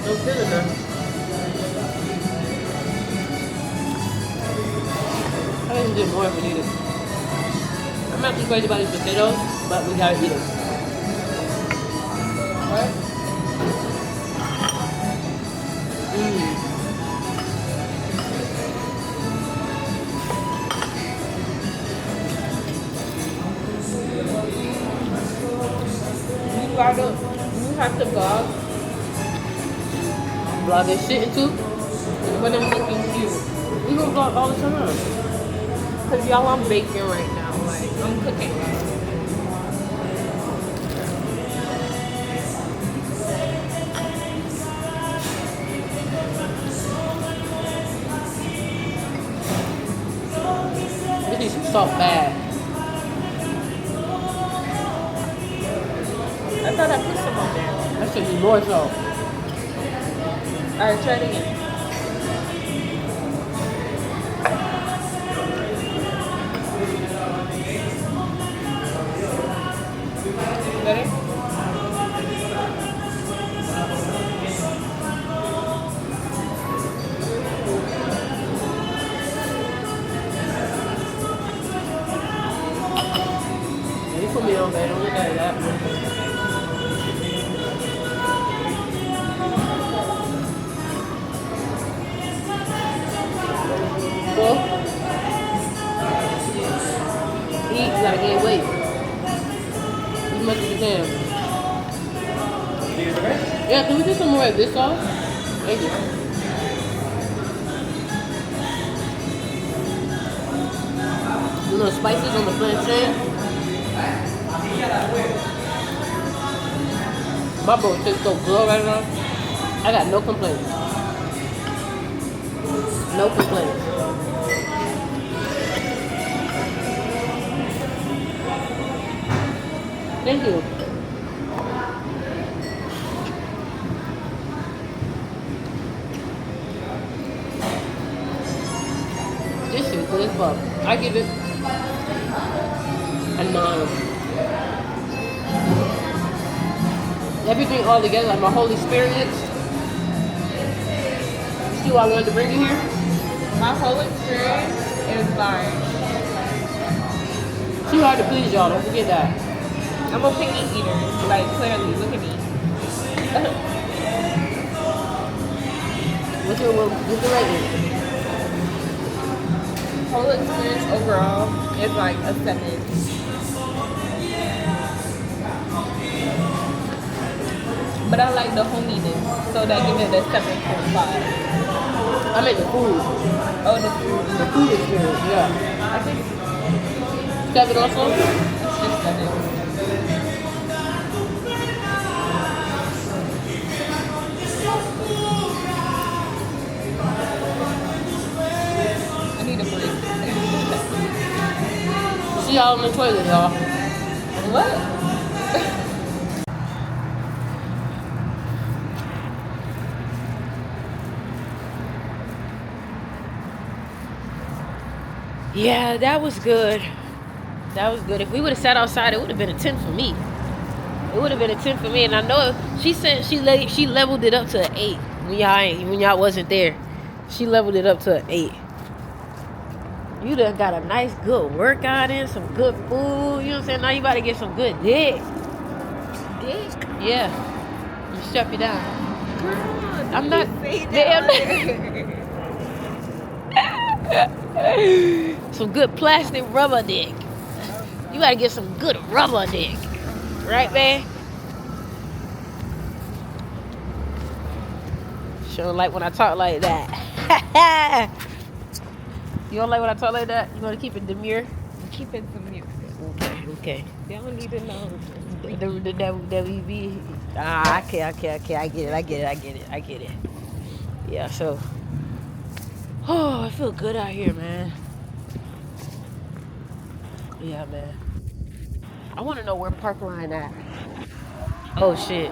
No good enough. I think we get more if we need it. I'm not too crazy about these potatoes, but we gotta eat them. Right? You have to vlog Vlog this shit too. when I'm looking cute. We gonna vlog all the time. Cause y'all, I'm baking right now. Like I'm cooking. This needs some salt bad. I thought I put some on there. That should be more salt. Alright, try it again. Better? You put me on, man. Don't look at that. Well, eat, you gotta gain weight. As much as you can. Yeah, can we do some more of this sauce? Thank you. You know, spices on the plantain. My bro tastes so good right now. I got no complaints. No complaints. Thank you. This shit good as fuck. I give it a 9. Everything all together, like my whole experience. You see why I wanted to bring you here? My whole experience is like, Too hard to please y'all, don't forget that. I'm a picky eater. Like, clearly, look at me. What's your rating? Whole experience overall is like a 7. But I like the hominess, so that gives it a 7.5. I meant the food. Oh, the food. The food experience, yeah. I think 7 also? it's just 7. I need a break. See y'all on the toilet, y'all. What? Yeah, that was good. That was good. If we would have sat outside, it would have been a 10 for me. It would have been a 10 for me. And I know she said she leveled it up to an 8 when y'all wasn't there. She leveled it up to an 8. You done got a nice good workout in, some good food. You know what I'm saying? Now you about to get some good dick. Dick? Yeah. You strap you down. Girl, I'm not. damn. Some good plastic rubber dick. You gotta get some good rubber dick. Right, man? She don't like when I talk like that. You don't like when I talk like that? You wanna keep it demure? Keep it some music. Okay. They don't need to know. That we be. I can't. I get it. Yeah, so. Oh, I feel good out here, man. Yeah, man. I want to know where Parkline at. Oh, shit.